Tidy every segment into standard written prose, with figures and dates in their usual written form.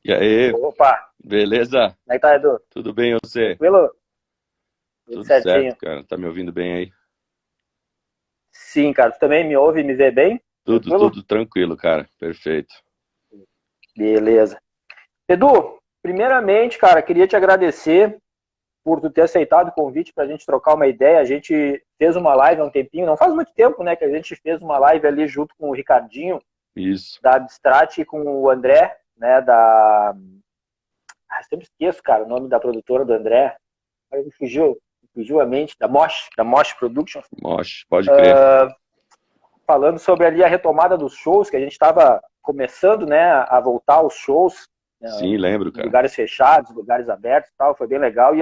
E aí, Opa, beleza? como é que tá, Edu? Tudo bem, e você? Tranquilo? Tudo Tudo certo, certinho. cara. Tá me ouvindo bem aí? Sim, cara, tu também me ouve e me vê bem? Tudo, Tranquilo? tudo tranquilo, cara. Perfeito. Beleza. Edu, primeiramente, cara, queria te agradecer por tu ter aceitado o convite pra gente trocar uma ideia. A gente fez uma live há um tempinho, não faz muito tempo, né, que a gente fez uma live ali junto com o Ricardinho, Isso. da Abstrat, e com o André, né, da... Ah, sempre esqueço, cara, o nome da produtora do André. Aí me fugiu a mente, da Mosh Productions. Mosh, pode crer. Falando sobre ali a retomada dos shows, que a gente estava começando, né, a voltar aos shows, né, Sim, lembro, em cara. lugares fechados, lugares abertos e tal, foi bem legal. E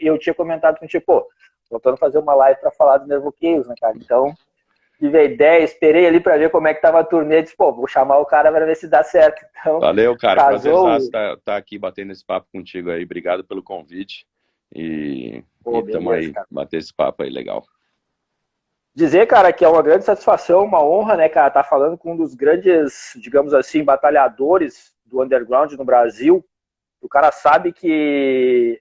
eu tinha comentado com pô, voltando a fazer uma live para falar do Nervo Chaos, né, cara? Então, tive a ideia, esperei ali para ver como é que tava a turnê, disse, pô, vou chamar o cara para ver se dá certo. Então, Valeu, cara. Prazerzaço casou, estar aqui batendo esse papo contigo aí. Obrigado pelo convite. E pô, tamo beleza, aí, cara. bater esse papo aí, legal. Dizer, cara, que é uma grande satisfação, uma honra, né, cara, tá falando com um dos grandes, digamos assim, batalhadores do underground no Brasil. O cara sabe que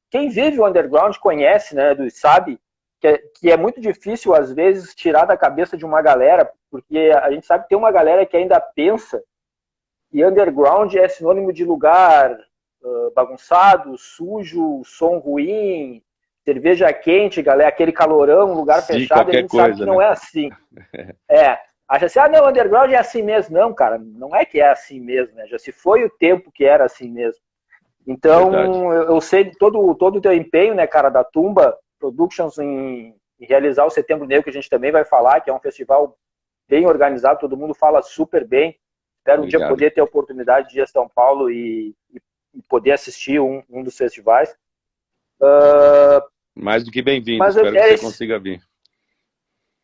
quem vive o underground conhece, né, sabe que é muito difícil, às vezes, tirar da cabeça de uma galera, porque a gente sabe que tem uma galera que ainda pensa e underground é sinônimo de lugar bagunçado, sujo, som ruim, cerveja quente, galera, aquele calorão, lugar Se fechado, e a qualquer gente sabe que coisa, não né? é assim. É, acha assim, não, underground é assim mesmo. Não, cara, não é que é assim mesmo, né? Já se foi o tempo que era assim mesmo. Verdade. Então, eu sei todo o teu empenho, né, cara, da Tumba Productions em realizar o Setembro Negro, que a gente também vai falar, que é um festival bem organizado, todo mundo fala super bem. Espero um dia Obrigado. poder ter a oportunidade de ir a São Paulo e poder assistir um dos festivais. Mais do que bem-vindo. Mas Espero que é você isso. consiga vir.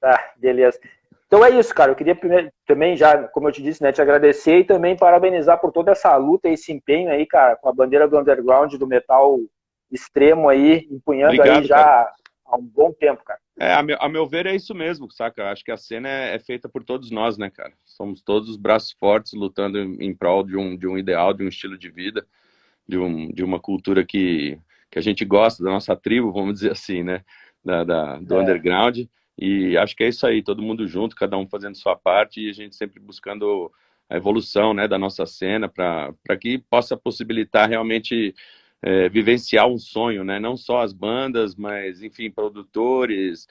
Tá, beleza. Então é isso, cara. Eu queria primeiro, também já, como eu te disse, né, te agradecer e também parabenizar por toda essa luta e esse empenho aí, cara, com a bandeira do underground, do metal extremo aí, empunhando aí Obrigado, cara. já há um bom tempo, cara. A meu ver é isso mesmo, saca? Acho que a cena é feita por todos nós, né, cara? Somos todos os braços fortes lutando em prol de um ideal, de um estilo de vida, de uma cultura que a gente gosta, da nossa tribo, vamos dizer assim, né? Do É, underground. E acho que é isso aí, todo mundo junto, cada um fazendo sua parte e a gente sempre buscando a evolução, né, da nossa cena para que possa possibilitar realmente vivenciar um sonho, né? Não só as bandas, mas, enfim, produtores,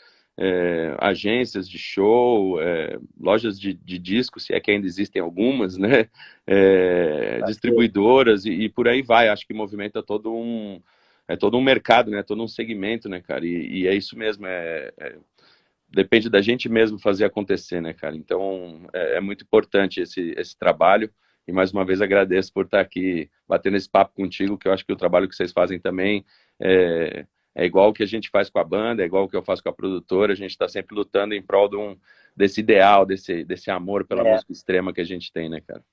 agências de show, lojas de discos, se é que ainda existem algumas, né? Distribuidoras e por aí vai. Acho que movimenta todo um mercado, né? Todo um segmento, né, cara? E é isso mesmo. Depende da gente mesmo fazer acontecer, né, cara? Então é muito importante esse trabalho. E mais uma vez agradeço por estar aqui batendo esse papo contigo, que eu acho que o trabalho que vocês fazem também é igual o que a gente faz com a banda, é igual o que eu faço com a produtora. A gente está sempre lutando em prol desse ideal, desse amor pela é, música extrema que a gente tem, né, cara?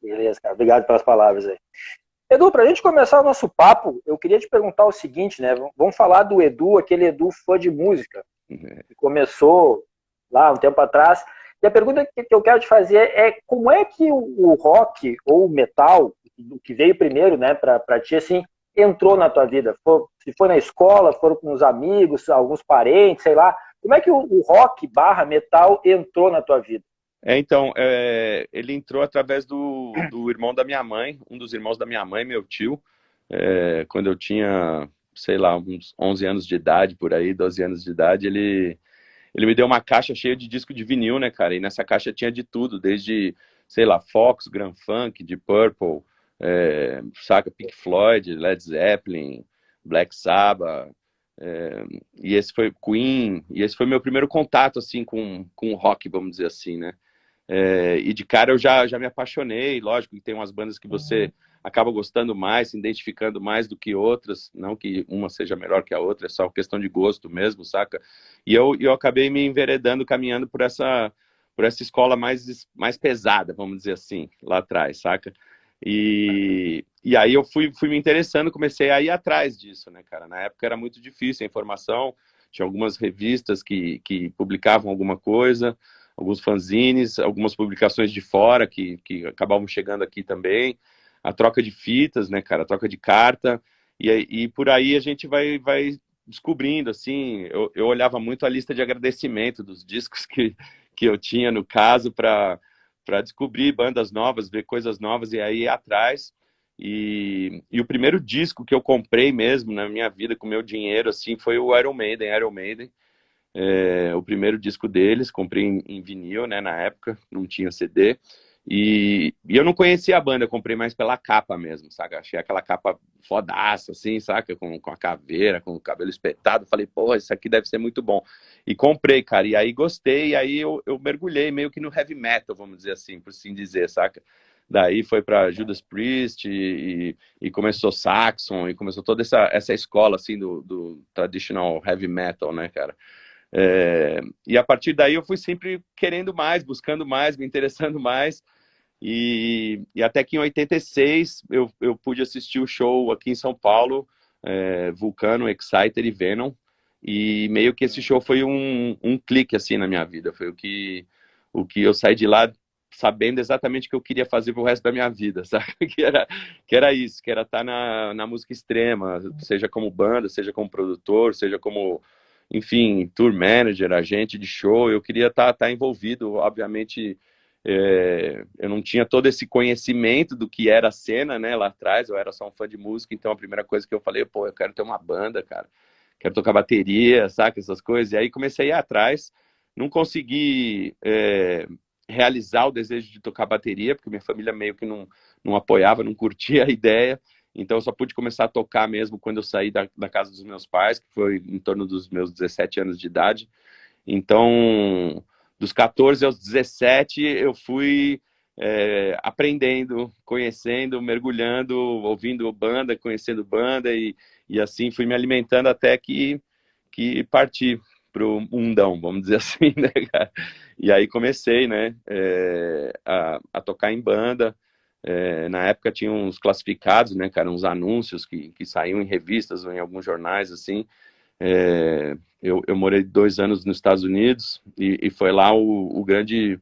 beleza, cara. Obrigado pelas palavras aí. Edu, para a gente começar o nosso papo, eu queria te perguntar o seguinte, né? Vamos falar do Edu, aquele Edu fã de música, que começou lá um tempo atrás. E a pergunta que eu quero te fazer é como é que o rock ou o metal, o que veio primeiro, né, para ti, assim, entrou na tua vida? Se foi na escola, foram com os amigos, alguns parentes, sei lá. Como é que o rock barra metal entrou na tua vida? Então, ele entrou através do irmão da minha mãe, um dos irmãos da minha mãe, meu tio, quando eu tinha, sei lá, uns 11 anos de idade, por aí, 12 anos de idade, ele me deu uma caixa cheia de disco de vinil, né, cara? E nessa caixa tinha de tudo, desde, sei lá, Fox, Grand Funk, Deep Purple, saca, Pink Floyd, Led Zeppelin, Black Sabbath, e esse foi Queen, e esse foi meu primeiro contato, assim, com o rock, vamos dizer assim, né? E de cara eu já me apaixonei, lógico que tem umas bandas que você acaba gostando mais, se identificando mais do que outras, não que uma seja melhor que a outra, é só questão de gosto mesmo, saca? E eu acabei me enveredando, caminhando por essa escola mais pesada, vamos dizer assim, lá atrás, saca? E aí eu fui me interessando, comecei a ir atrás disso, né, cara? Na época era muito difícil a informação, tinha algumas revistas que publicavam alguma coisa, alguns fanzines, algumas publicações de fora que acabavam chegando aqui também, a troca de fitas, né, cara, a troca de carta, e por aí a gente vai descobrindo, assim, eu olhava muito a lista de agradecimento dos discos que eu tinha, no caso, para descobrir bandas novas, ver coisas novas e aí ir atrás. E o primeiro disco que eu comprei mesmo na minha vida com meu dinheiro assim foi o Iron Maiden. O primeiro disco deles, comprei em vinil, né, na época, não tinha CD. E eu não conhecia a banda, eu comprei mais pela capa mesmo, saca? Achei aquela capa fodaça, assim, saca? Com a caveira, com o cabelo espetado. Falei, pô, isso aqui deve ser muito bom. E comprei, cara. E aí gostei, e aí eu mergulhei meio que no heavy metal, vamos dizer assim, por assim dizer, saca? Daí foi para Judas Priest e começou Saxon, e começou toda essa escola, assim, do traditional heavy metal, né, cara? E a partir daí eu fui sempre querendo mais, buscando mais, me interessando mais. E até que em 86 eu pude assistir o show aqui em São Paulo, Vulcano, Exciter e Venom. E meio que esse show foi um clique assim na minha vida. Foi o que eu saí de lá sabendo exatamente o que eu queria fazer pro resto da minha vida, sabe? Que era isso, que era estar na música extrema, seja como banda, seja como produtor, seja como, enfim, tour manager, agente de show. Eu queria estar envolvido, obviamente. Eu não tinha todo esse conhecimento do que era a cena, né, lá atrás, eu era só um fã de música, então a primeira coisa que eu falei, pô, eu quero ter uma banda, cara, quero tocar bateria, saca, essas coisas, e aí comecei a ir atrás, não consegui realizar o desejo de tocar bateria, porque minha família meio que não apoiava, não curtia a ideia, então eu só pude começar a tocar mesmo quando eu saí da casa dos meus pais, que foi em torno dos meus 17 anos de idade. Então, dos 14 aos 17, eu fui aprendendo, conhecendo, mergulhando, ouvindo banda, conhecendo banda, e assim fui me alimentando até que parti pro mundão, vamos dizer assim, né, cara? E aí comecei, né, a tocar em banda. Na época tinha uns classificados, né, cara, uns anúncios que saíam em revistas ou em alguns jornais, assim. Eu morei 2 anos nos Estados Unidos e foi lá o grande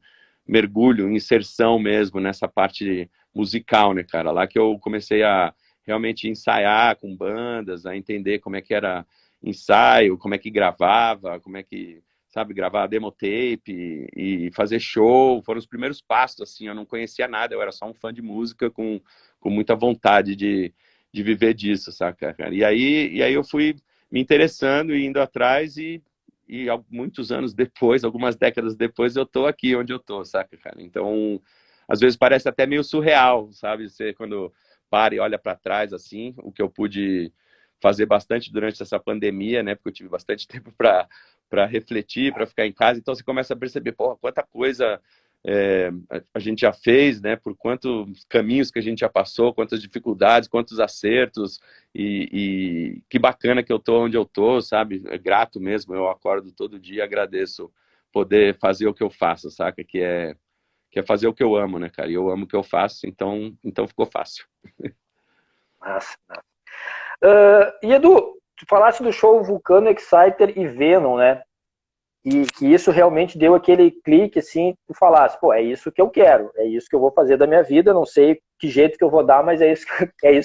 mergulho, inserção mesmo nessa parte musical, né, cara? Lá que eu comecei a realmente ensaiar com bandas, a entender como é que era ensaio, como é que gravava, como é que, sabe, gravar demo tape e fazer show. Foram os primeiros passos, assim, eu não conhecia nada, eu era só um fã de música com muita vontade de viver disso, saca, cara? E aí eu fui me interessando e indo atrás e muitos anos depois, algumas décadas depois, eu tô aqui onde eu tô, saca, cara? Então, às vezes parece até meio surreal, sabe? Você quando para e olha para trás, assim, o que eu pude fazer bastante durante essa pandemia, né? Porque eu tive bastante tempo para refletir, para ficar em casa. Então, você começa a perceber, porra, quanta coisa a gente já fez, né? Por quantos caminhos que a gente já passou, quantas dificuldades, quantos acertos, e que bacana que eu tô onde eu tô, sabe? É grato mesmo, eu acordo todo dia, agradeço poder fazer o que eu faço, saca? Que é fazer o que eu amo, né, cara? E eu amo o que eu faço, então ficou fácil. Massa, massa. E Edu, tu falaste do show Vulcano, Exciter e Venom, né? E que isso realmente deu aquele clique, assim, tu falasse, pô, é isso que eu quero, é isso que eu vou fazer da minha vida, não sei que jeito que eu vou dar, mas é isso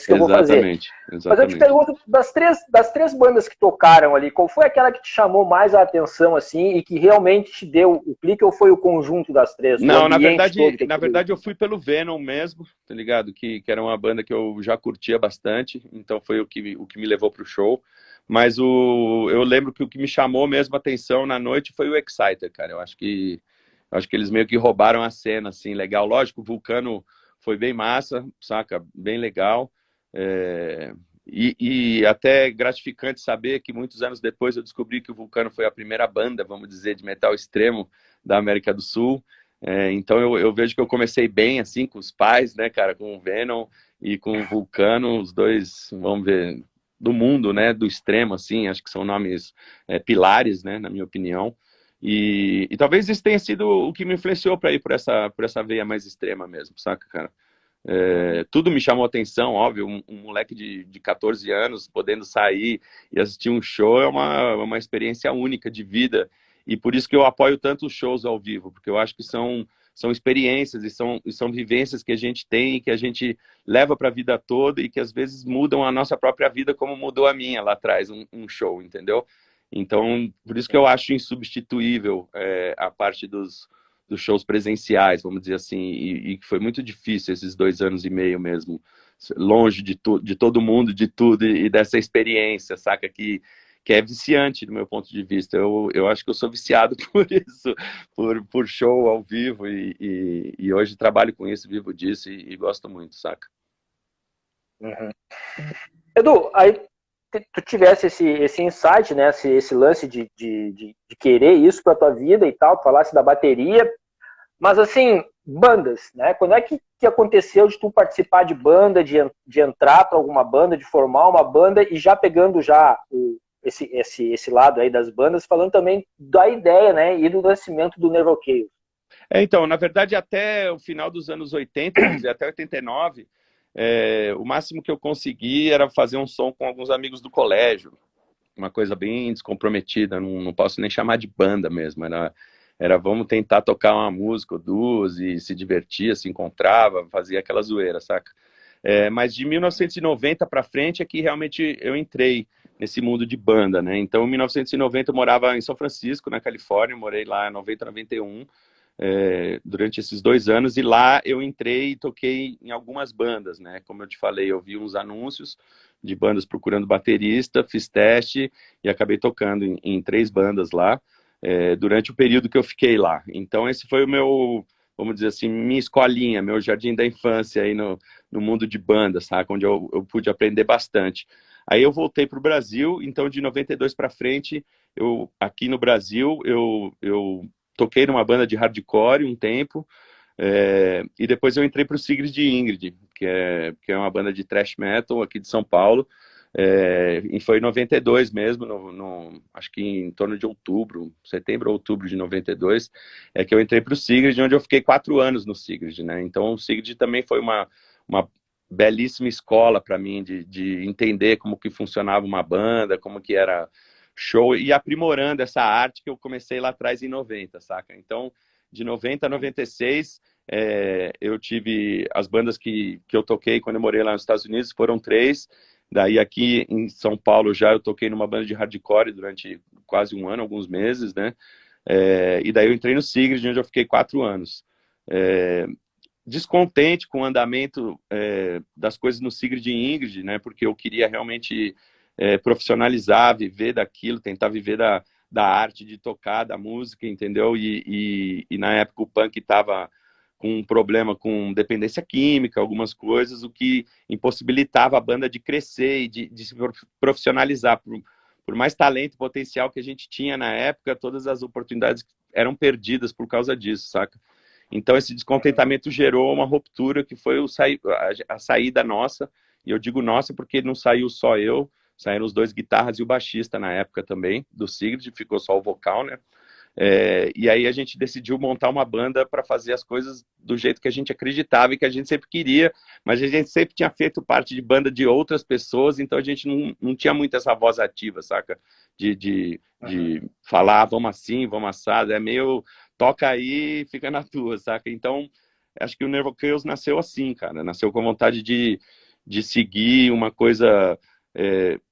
que eu vou fazer. Exatamente, Mas eu te exatamente. pergunto, das três bandas que tocaram ali, qual foi aquela que te chamou mais a atenção, assim, e que realmente te deu o clique, ou foi o conjunto das três, o Não, na ambiente todo verdade, que na aquilo... verdade eu fui pelo Venom mesmo, tá ligado? Que era uma banda que eu já curtia bastante, então foi o que me levou pro show. Mas eu lembro que o que me chamou mesmo a atenção na noite foi o Exciter, cara. Eu acho que eles meio que roubaram a cena, assim, legal. Lógico, o Vulcano foi bem massa, saca? Bem legal. É, e até gratificante saber que muitos anos depois eu descobri que o Vulcano foi a primeira banda, vamos dizer, de metal extremo da América do Sul. Então eu vejo que eu comecei bem assim com os pais, né, cara, com o Venom e com o Vulcano, os dois, vamos ver, do mundo, né, do extremo, assim, acho que são nomes pilares, né, na minha opinião. E talvez isso tenha sido o que me influenciou para ir por essa veia mais extrema mesmo, saca, cara? Tudo me chamou atenção, óbvio, um moleque de 14 anos podendo sair e assistir um show é uma experiência única de vida e por isso que eu apoio tanto os shows ao vivo, porque eu acho que são experiências e são vivências que a gente tem e que a gente leva para a vida toda e que às vezes mudam a nossa própria vida, como mudou a minha lá atrás, um show, entendeu? Então, por isso que eu acho insubstituível a parte dos shows presenciais, vamos dizer assim, e que foi muito difícil esses 2 anos e meio mesmo, longe de todo mundo, de tudo e dessa experiência, saca? Que é viciante do meu ponto de vista. Eu acho que eu sou viciado por isso, por show ao vivo, e hoje trabalho com isso, vivo disso e gosto muito, saca? Uhum. Edu, aí tu tivesse esse insight, né, esse lance de querer isso para tua vida e tal, tu falasse da bateria, mas assim, bandas, né? Quando é que aconteceu de tu participar de banda, de entrar para alguma banda, de formar uma banda e já pegando já esse lado aí das bandas, falando também da ideia, né, e do nascimento do Nerval Chaos? Então, na verdade, até o final dos anos 80, vamos dizer, até 89, o máximo que eu consegui era fazer um som com alguns amigos do colégio, uma coisa bem descomprometida, não posso nem chamar de banda mesmo, era vamos tentar tocar uma música ou duas e se divertia, se encontrava, fazia aquela zoeira, saca? Mas de 1990 para frente é que realmente eu entrei nesse mundo de banda, né? Então, em 1990 eu morava em São Francisco, na Califórnia, morei lá em 90, 91, durante esses 2 anos, e lá eu entrei e toquei em algumas bandas, né? Como eu te falei, eu vi uns anúncios de bandas procurando baterista, fiz teste e acabei tocando em 3 bandas lá, durante o período que eu fiquei lá. Então esse foi o meu, vamos dizer assim, minha escolinha, meu jardim da infância aí no mundo de bandas, sabe? Onde eu pude aprender bastante. Aí eu voltei para o Brasil, então de 92 para frente, aqui no Brasil, eu toquei numa banda de hardcore um tempo, e depois eu entrei para o Sigrid Ingrid, que é uma banda de thrash metal aqui de São Paulo, e foi em 92 mesmo, acho que em torno de outubro, setembro ou outubro de 92, que eu entrei para o Sigrid, onde eu fiquei 4 anos no Sigrid, né? Então o Sigrid também foi uma belíssima escola para mim de entender como que funcionava uma banda, como que era show, e aprimorando essa arte que eu comecei lá atrás em 90, saca? Então, de 90 a 96, eu tive as bandas que eu toquei quando eu morei lá nos Estados Unidos, foram 3. Daí aqui em São Paulo já eu toquei numa banda de hardcore durante quase um ano, alguns meses, né? E daí eu entrei no Sigrid, onde eu fiquei 4 anos. Descontente com o andamento das coisas no Sigrid e Ingrid, né? Porque eu queria realmente profissionalizar, viver daquilo, tentar viver da arte de tocar, da música, entendeu? E na época o punk estava com um problema com dependência química, algumas coisas, o que impossibilitava a banda de crescer e de se profissionalizar. Por mais talento e potencial que a gente tinha na época, todas as oportunidades eram perdidas por causa disso, saca? Então esse descontentamento gerou uma ruptura que foi a saída nossa, e eu digo nossa porque não saiu só eu, saíram os 2 guitarras e o baixista na época também, do Sigrid, ficou só o vocal, né? E aí a gente decidiu montar uma banda para fazer as coisas do jeito que a gente acreditava e que a gente sempre queria, mas a gente sempre tinha feito parte de banda de outras pessoas, então a gente não tinha muito essa voz ativa, saca? De falar, vamos assim, vamos assado, é meio toca aí, fica na tua, saca? Então, acho que o Nerval Chaos nasceu assim, cara, nasceu com vontade de seguir uma coisa,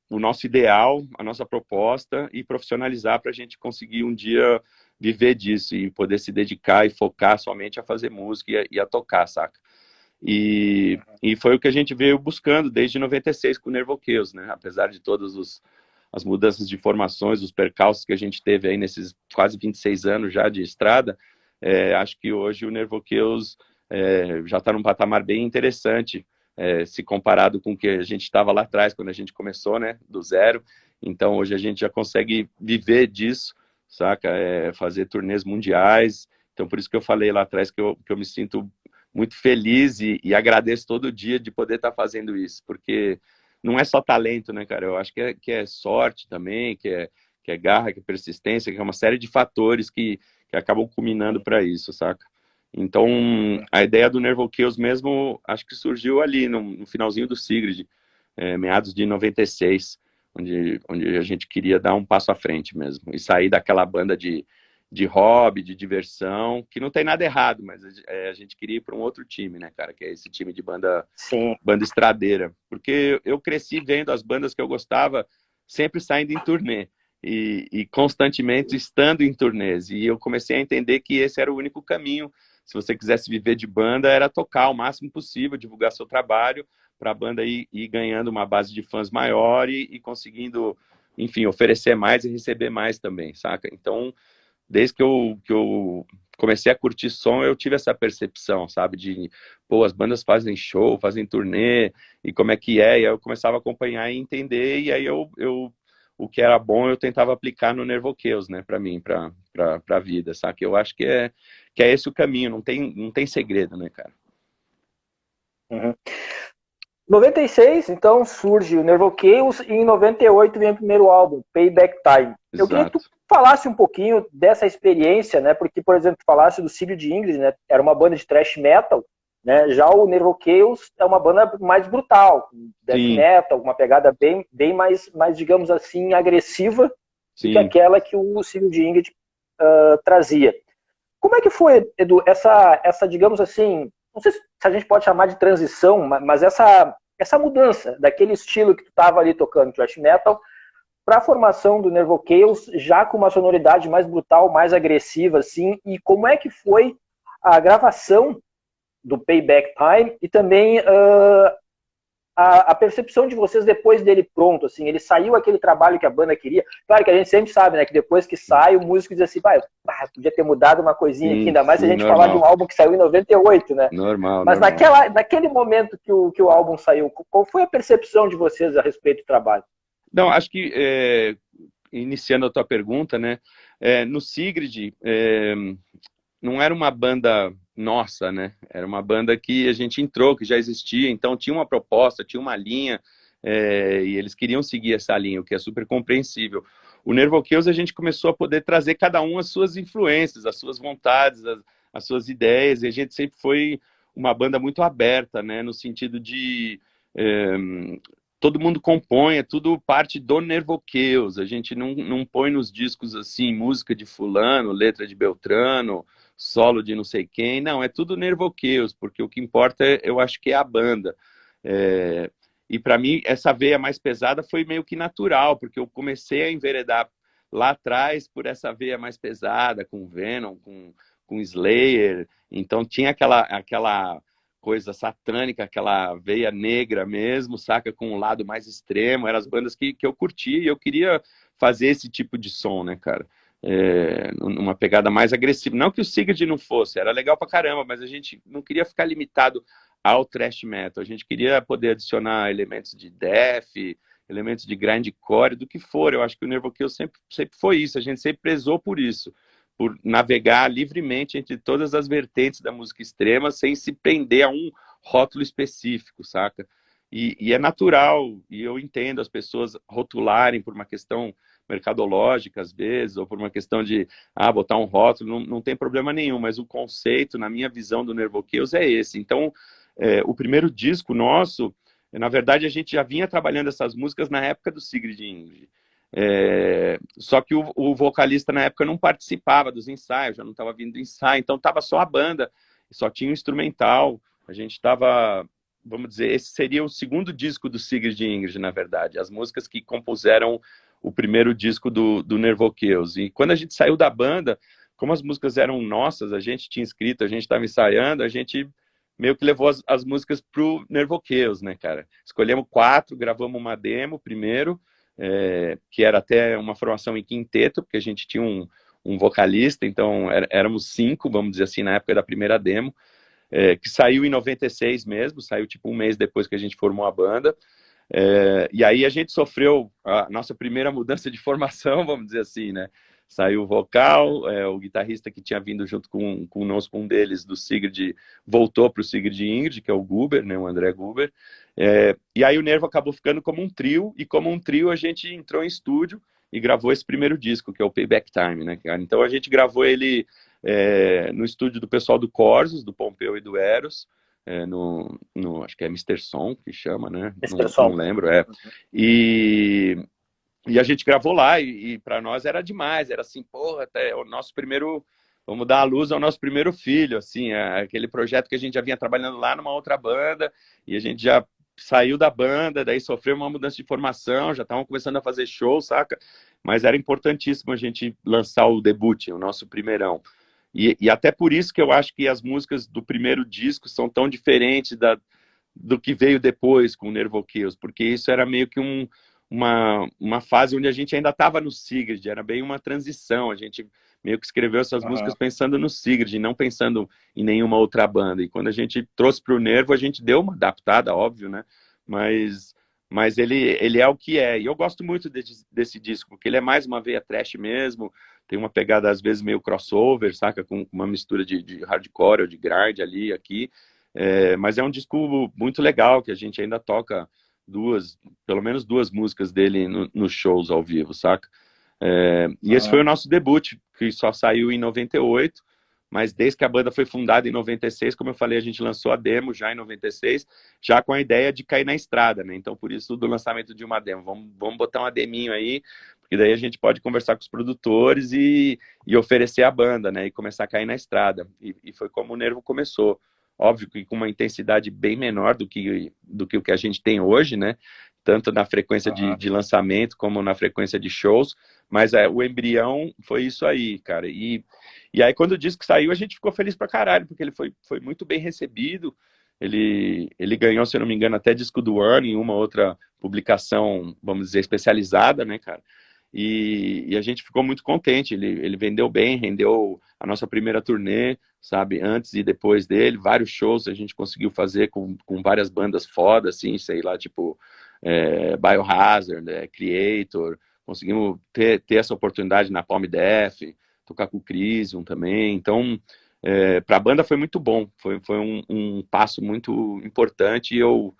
o nosso ideal, a nossa proposta e profissionalizar para a gente conseguir um dia viver disso e poder se dedicar e focar somente a fazer música e a tocar, saca? E foi o que a gente veio buscando desde 96 com o Nerval Chaos, né? Apesar de todas as mudanças de formações, os percalços que a gente teve aí nesses quase 26 anos já de estrada, acho que hoje o Nerval Chaos já está num patamar bem interessante, se comparado com o que a gente estava lá atrás, quando a gente começou, né, do zero. Então, hoje a gente já consegue viver disso, saca? Fazer turnês mundiais. Então, por isso que eu falei lá atrás que eu me sinto muito feliz e agradeço todo dia de poder estar fazendo isso, porque não é só talento, né, cara? Eu acho que é sorte também, que é garra, que é persistência, que é uma série de fatores que acabam culminando para isso, saca? Então, a ideia do Nerval Chaos mesmo, acho que surgiu ali, no finalzinho do Sigrid, meados de 96, onde a gente queria dar um passo à frente mesmo, e sair daquela banda de de hobby, de diversão, que não tem nada errado, mas a gente queria ir para um outro time, né, cara, que é esse time de Sim. banda estradeira, porque eu cresci vendo as bandas que eu gostava sempre saindo em turnê e constantemente estando em turnês, e eu comecei a entender que esse era o único caminho. Se você quisesse viver de banda, era tocar o máximo possível, divulgar seu trabalho, para a banda ir ganhando uma base de fãs maior e conseguindo, enfim, oferecer mais e receber mais também, saca? Então, desde que eu comecei a curtir som, eu tive essa percepção, sabe? De, pô, as bandas fazem show, fazem turnê, e como é que é? E aí eu começava a acompanhar e entender, e aí o que era bom eu tentava aplicar no Nervoqueus, né? Pra mim, pra vida, sabe? Eu acho que é esse o caminho, não tem segredo, né, cara? Uhum. 96, então, surge o Nervo Chaos e em 98 vem o primeiro álbum, Payback Time. Eu queria que tu Exato. falasse um pouquinho dessa experiência, né? Porque, por exemplo, tu falasse do Sigurd Ingrid, né? Era uma banda de thrash metal, né? Já o Nervo Chaos é uma banda mais brutal, death Sim, metal, uma pegada bem mais, digamos assim, agressiva do que sim. aquela que o Sigurd Ingrid trazia. Como é que foi, Edu, essa, digamos assim, não sei se a gente pode chamar de transição, mas essa mudança daquele estilo que tu estava ali tocando thrash metal para a formação do Nervo Chaos, já com uma sonoridade mais brutal, mais agressiva, assim, e como é que foi a gravação do Payback Time e também a percepção de vocês depois dele pronto, assim, ele saiu aquele trabalho que a banda queria. Claro que a gente sempre sabe, né, que depois que sai, o músico diz assim, podia ter mudado uma coisinha aqui, Sim, ainda mais se a sim, gente falar de um normal. álbum que saiu em 98, né? Normal, Mas normal. naquele momento que o álbum saiu, qual foi a percepção de vocês a respeito do trabalho? Não, acho que, iniciando a tua pergunta, né, no Sigrid, não era uma banda nossa, né? Era uma banda que a gente entrou, que já existia, então tinha uma proposta, tinha uma linha, e eles queriam seguir essa linha, o que é super compreensível. O Nervoqueus a gente começou a poder trazer cada um as suas influências, as suas vontades, as suas ideias, e a gente sempre foi uma banda muito aberta, né? No sentido de todo mundo compõe, é tudo parte do Nervoqueus. A gente não põe nos discos assim música de fulano, letra de Beltrano, solo de não sei quem. Não, é tudo Nervoqueus, porque o que importa, eu acho que é a banda. É, e para mim, essa veia mais pesada foi meio que natural, porque eu comecei a enveredar lá atrás por essa veia mais pesada, com Venom, com Slayer. Então tinha aquela coisa satânica, aquela veia negra mesmo, saca? Com um lado mais extremo. Eram as bandas que eu curtia e eu queria fazer esse tipo de som, né, cara? Uma pegada mais agressiva. Não que o Sigurd não fosse, era legal pra caramba, mas a gente não queria ficar limitado ao thrash metal. A gente queria poder adicionar elementos de death, elementos de grindcore, do que for. Eu acho que o Nervokill sempre foi isso. A gente sempre prezou por isso, por navegar livremente entre todas as vertentes da música extrema, sem se prender a um rótulo específico, saca? E é natural, e eu entendo as pessoas rotularem por uma questão mercadológica, às vezes, ou por uma questão de botar um rótulo, não tem problema nenhum, mas o conceito, na minha visão do Nervoqueus, é esse. Então, o primeiro disco nosso, na verdade, a gente já vinha trabalhando essas músicas na época do Sigrid Ingrid. Só que o vocalista na época não participava dos ensaios, já não estava vindo do ensaio, então estava só a banda, só tinha o instrumental. A gente estava, vamos dizer, esse seria o segundo disco do Sigrid Ingrid, na verdade, as músicas que compuseram o primeiro disco do Nervoqueus. E quando a gente saiu da banda, como as músicas eram nossas, a gente tinha escrito, a gente estava ensaiando, a gente meio que levou as músicas pro Nervoqueus, né, cara? Escolhemos 4, gravamos uma demo primeiro, que era até uma formação em quinteto, porque a gente tinha um vocalista, então éramos 5, vamos dizer assim, na época da primeira demo, que saiu em 96 mesmo, saiu tipo um mês depois que a gente formou a banda. E aí a gente sofreu a nossa primeira mudança de formação, vamos dizer assim, né? Saiu o vocal, o guitarrista que tinha vindo junto conosco, um deles, do Sigrid, voltou para o Sigrid Ingrid, que é o Guber, né? O André Guber. E aí o Nervo acabou ficando como um trio, e como um trio a gente entrou em estúdio e gravou esse primeiro disco, que é o Payback Time, né, cara? Então a gente gravou ele no estúdio do pessoal do Corsos, do Pompeu e do Eros, acho que é Mr. Som que chama, né? Mr. Não Som. lembro, é. E, E a gente gravou lá, e para nós era demais, era assim, porra, até o nosso primeiro, vamos dar a luz ao nosso primeiro filho, assim, aquele projeto que a gente já vinha trabalhando lá numa outra banda, e a gente já saiu da banda, daí sofreu uma mudança de formação, já estavam começando a fazer show, saca? Mas era importantíssimo a gente lançar o debut, o nosso primeirão. E até por isso que eu acho que as músicas do primeiro disco são tão diferentes do que veio depois com o Nervo Chaos, porque isso era meio que uma fase onde a gente ainda estava no Sigrid, era bem uma transição, a gente meio que escreveu essas músicas pensando no Sigrid, não pensando em nenhuma outra banda, e quando a gente trouxe para o Nervo, a gente deu uma adaptada, óbvio, né, mas ele é o que é, e eu gosto muito desse disco, porque ele é mais uma veia thrash mesmo, tem uma pegada às vezes meio crossover, saca, com uma mistura de hardcore ou de grind ali, aqui, mas é um disco muito legal, que a gente ainda toca pelo menos duas músicas dele nos shows ao vivo, saca? E esse foi o nosso debut, que só saiu em 98, mas desde que a banda foi fundada em 96, como eu falei, a gente lançou a demo já em 96, já com a ideia de cair na estrada, né? Então, por isso, do lançamento de uma demo. Vamos botar uma deminho aí, porque daí a gente pode conversar com os produtores e oferecer a banda, né? E começar a cair na estrada. E foi como o Nervo começou. Óbvio que com uma intensidade bem menor do que o que a gente tem hoje, né? Tanto na frequência de lançamento como na frequência de shows, mas o embrião foi isso aí, cara. E aí, quando o disco saiu, a gente ficou feliz pra caralho, porque ele foi muito bem recebido. Ele ganhou, se eu não me engano, até disco do ano em uma outra publicação, vamos dizer, especializada, né, cara? E a gente ficou muito contente. Ele vendeu bem, rendeu a nossa primeira turnê, sabe? Antes e depois dele, vários shows a gente conseguiu fazer com várias bandas foda, assim, sei lá, tipo Biohazard, Creator. Conseguimos ter essa oportunidade na Palm Def, tocar com o Crisium também. Então, para a banda foi muito bom. Foi um passo muito importante e eu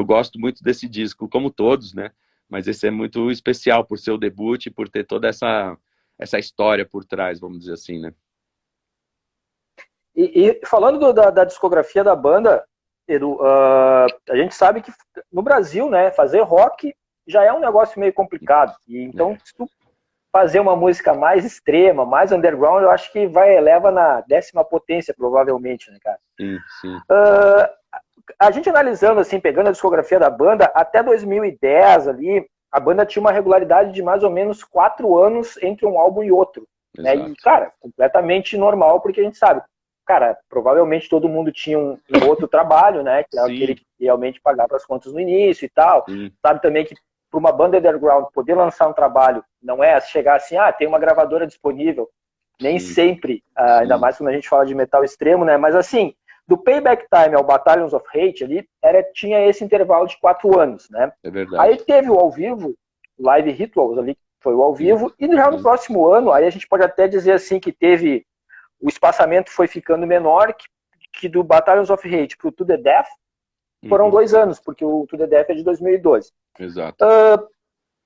gosto muito desse disco, como todos, né? Mas esse é muito especial por ser o debut e por ter toda essa história por trás, vamos dizer assim, né? E falando da discografia da banda, Edu, a gente sabe que no Brasil, né, fazer rock já é um negócio meio complicado. E então, se tu fazer uma música mais extrema, mais underground, eu acho que eleva na 10ª potência, provavelmente, né, cara? Sim, sim. A gente analisando, assim, pegando a discografia da banda, até 2010 ali, a banda tinha uma regularidade de mais ou menos 4 anos entre um álbum e outro. Né? E, cara, completamente normal, porque a gente sabe, cara, provavelmente todo mundo tinha um outro trabalho, né? Que era aquele que realmente pagava as contas no início e tal. Sim. Sabe também que para uma banda underground poder lançar um trabalho não é chegar assim, tem uma gravadora disponível. Nem sempre, ainda mais quando a gente fala de metal extremo, né? Mas assim, do Payback Time ao Battalions of Hate ali, tinha esse intervalo de 4 anos, né? É verdade. Aí teve o ao vivo, Live Rituals ali, foi o ao vivo, e já no próximo ano, aí a gente pode até dizer assim que teve, o espaçamento foi ficando menor, que do Battalions of Hate pro To The Death, foram 2 anos, porque o To The Death é de 2012. Exato.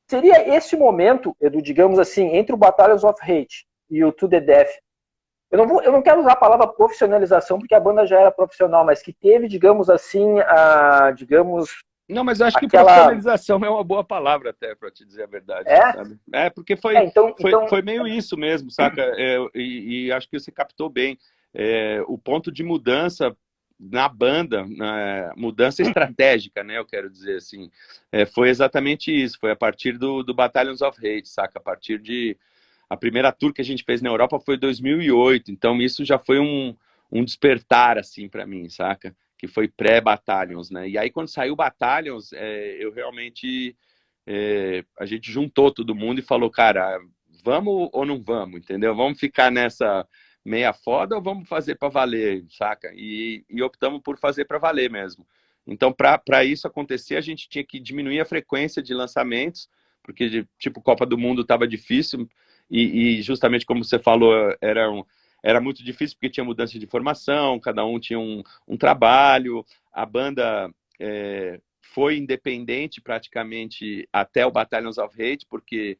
Seria esse momento, Edu, digamos assim, entre o Battalions of Hate e o To The Death, eu não quero usar a palavra profissionalização, porque a banda já era profissional, mas que teve, digamos assim, Não, mas eu acho que profissionalização é uma boa palavra até, para te dizer a verdade. Sabe? Porque foi meio isso mesmo, saca? E acho que você captou bem. O ponto de mudança na banda, mudança estratégica, né? Eu quero dizer assim. Foi exatamente isso. Foi a partir do Battalions of Hate, saca? A partir de... A primeira tour que a gente fez na Europa foi em 2008, então isso já foi um despertar, assim, para mim, saca? Que foi pré-Battalions, né? E aí, quando saiu Battalions, eu realmente... a gente juntou todo mundo e falou, cara, vamos ou não vamos, entendeu? Vamos ficar nessa meia foda ou vamos fazer para valer, saca? E optamos por fazer para valer mesmo. Então, para isso acontecer, a gente tinha que diminuir a frequência de lançamentos, porque, tipo, Copa do Mundo estava difícil, e justamente como você falou, era muito difícil porque tinha mudança de formação, cada um tinha um trabalho, a banda foi independente praticamente até o Battalions of Hate, porque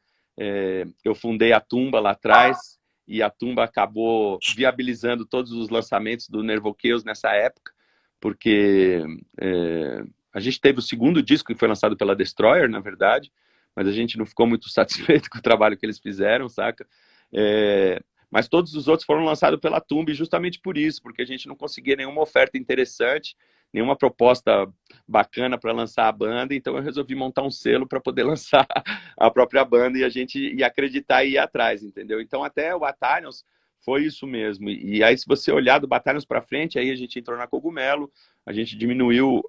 eu fundei a Tumba lá atrás, e a Tumba acabou viabilizando todos os lançamentos do Nervo Chaos nessa época, porque a gente teve o segundo disco que foi lançado pela Destroyer, na verdade, mas a gente não ficou muito satisfeito com o trabalho que eles fizeram, saca? Mas todos os outros foram lançados pela Tumbi justamente por isso, porque a gente não conseguia nenhuma oferta interessante, nenhuma proposta bacana para lançar a banda, então eu resolvi montar um selo para poder lançar a própria banda e a gente ia acreditar e ir atrás, entendeu? Então até o Batalhons foi isso mesmo. E aí, se você olhar do Batalhons para frente, aí a gente entrou na Cogumelo, a gente diminuiu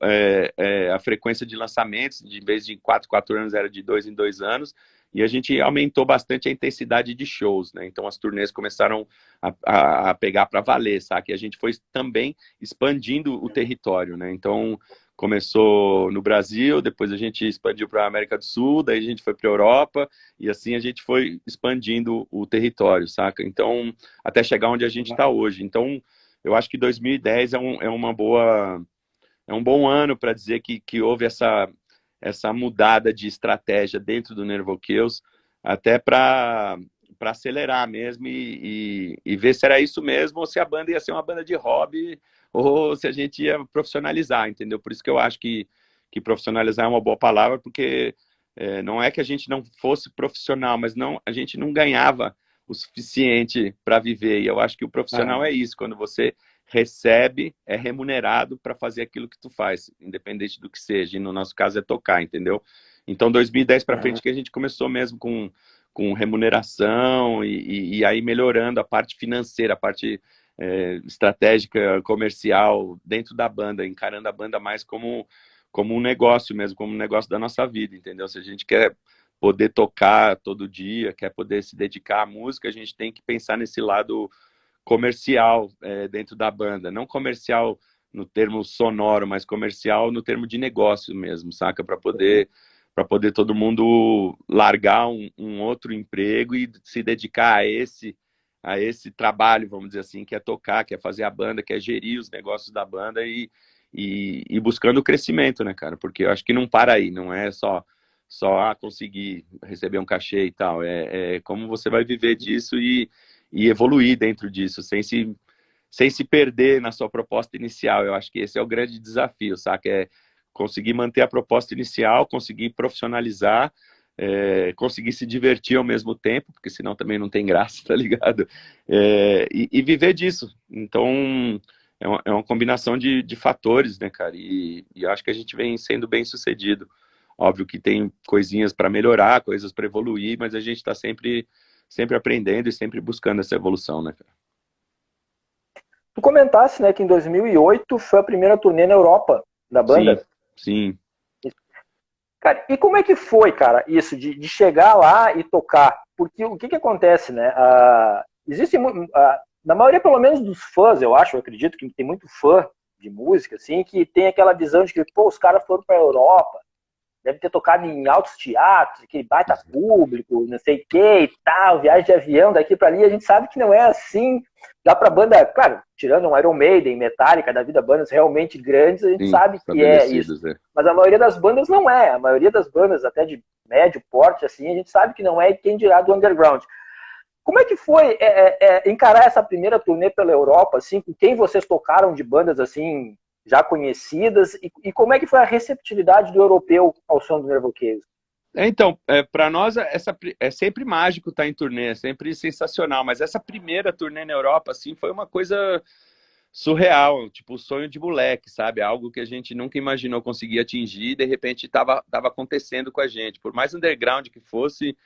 a frequência de lançamentos, de em vez de 4 anos, era de 2 em 2 anos, e a gente aumentou bastante a intensidade de shows, né? Então as turnês começaram a pegar para valer, sabe? E a gente foi também expandindo o território, né? Então começou no Brasil, depois a gente expandiu para a América do Sul, daí a gente foi para a Europa, e assim a gente foi expandindo o território, saca? Então, até chegar onde a gente está hoje. Então, eu acho que 2010 é um bom ano para dizer que houve essa mudada de estratégia dentro do Nervo Kills, até para acelerar mesmo e ver se era isso mesmo, ou se a banda ia ser uma banda de hobby, ou se a gente ia profissionalizar, entendeu? Por isso que eu acho que profissionalizar é uma boa palavra, porque não é que a gente não fosse profissional, mas a gente não ganhava o suficiente para viver, e eu acho que o profissional é isso, quando você recebe, é remunerado para fazer aquilo que tu faz, independente do que seja, e no nosso caso é tocar, entendeu? Então 2010 para frente que a gente começou mesmo com remuneração e aí melhorando a parte financeira, a parte estratégica, comercial dentro da banda, encarando a banda mais como um negócio mesmo, como um negócio da nossa vida, entendeu? Se a gente quer poder tocar todo dia, quer poder se dedicar à música, a gente tem que pensar nesse lado comercial dentro da banda, não comercial no termo sonoro, mas comercial no termo de negócio mesmo, saca? Para poder todo mundo largar um outro emprego e se dedicar a esse trabalho, vamos dizer assim, que é tocar, que é fazer a banda, que é gerir os negócios da banda e buscando o crescimento, né, cara? Porque eu acho que não para aí, não é só conseguir receber um cachê e tal, é como você vai viver disso e evoluir dentro disso, sem se perder na sua proposta inicial. Eu acho que esse é o grande desafio, saca? É conseguir manter a proposta inicial, conseguir profissionalizar, conseguir se divertir ao mesmo tempo, porque senão também não tem graça, tá ligado? E viver disso. Então, é uma combinação de fatores, né, cara? E eu acho que a gente vem sendo bem sucedido. Óbvio que tem coisinhas para melhorar, coisas para evoluir, mas a gente está sempre aprendendo e sempre buscando essa evolução, né, cara? Tu comentasse, né, que em 2008 foi a primeira turnê na Europa da banda. Sim. Cara, e como é que foi, cara, isso de chegar lá e tocar? Porque o que acontece, né? Existe na maioria, pelo menos dos fãs, eu acredito que tem muito fã de música, assim, que tem aquela visão de que, pô, os caras foram pra Europa, deve ter tocado em altos teatros, aquele baita público, não sei o que e tal, viagem de avião daqui para ali. A gente sabe que não é assim. Dá pra banda, claro, tirando um Iron Maiden, Metallica, da vida, bandas realmente grandes, a gente sabe que é isso. Mas a maioria das bandas não é. A maioria das bandas, até de médio porte, assim, a gente sabe que não é, e quem dirá do underground. Como é que foi encarar essa primeira turnê pela Europa, assim, com quem vocês tocaram de bandas, assim, já conhecidas, e como é que foi a receptividade do europeu ao som do Nervo Kills? Então, para nós é sempre mágico estar em turnê, é sempre sensacional, mas essa primeira turnê na Europa, assim, foi uma coisa surreal, tipo, sonho de moleque, sabe? Algo que a gente nunca imaginou conseguir atingir e de repente estava acontecendo com a gente. Por mais underground que fosse,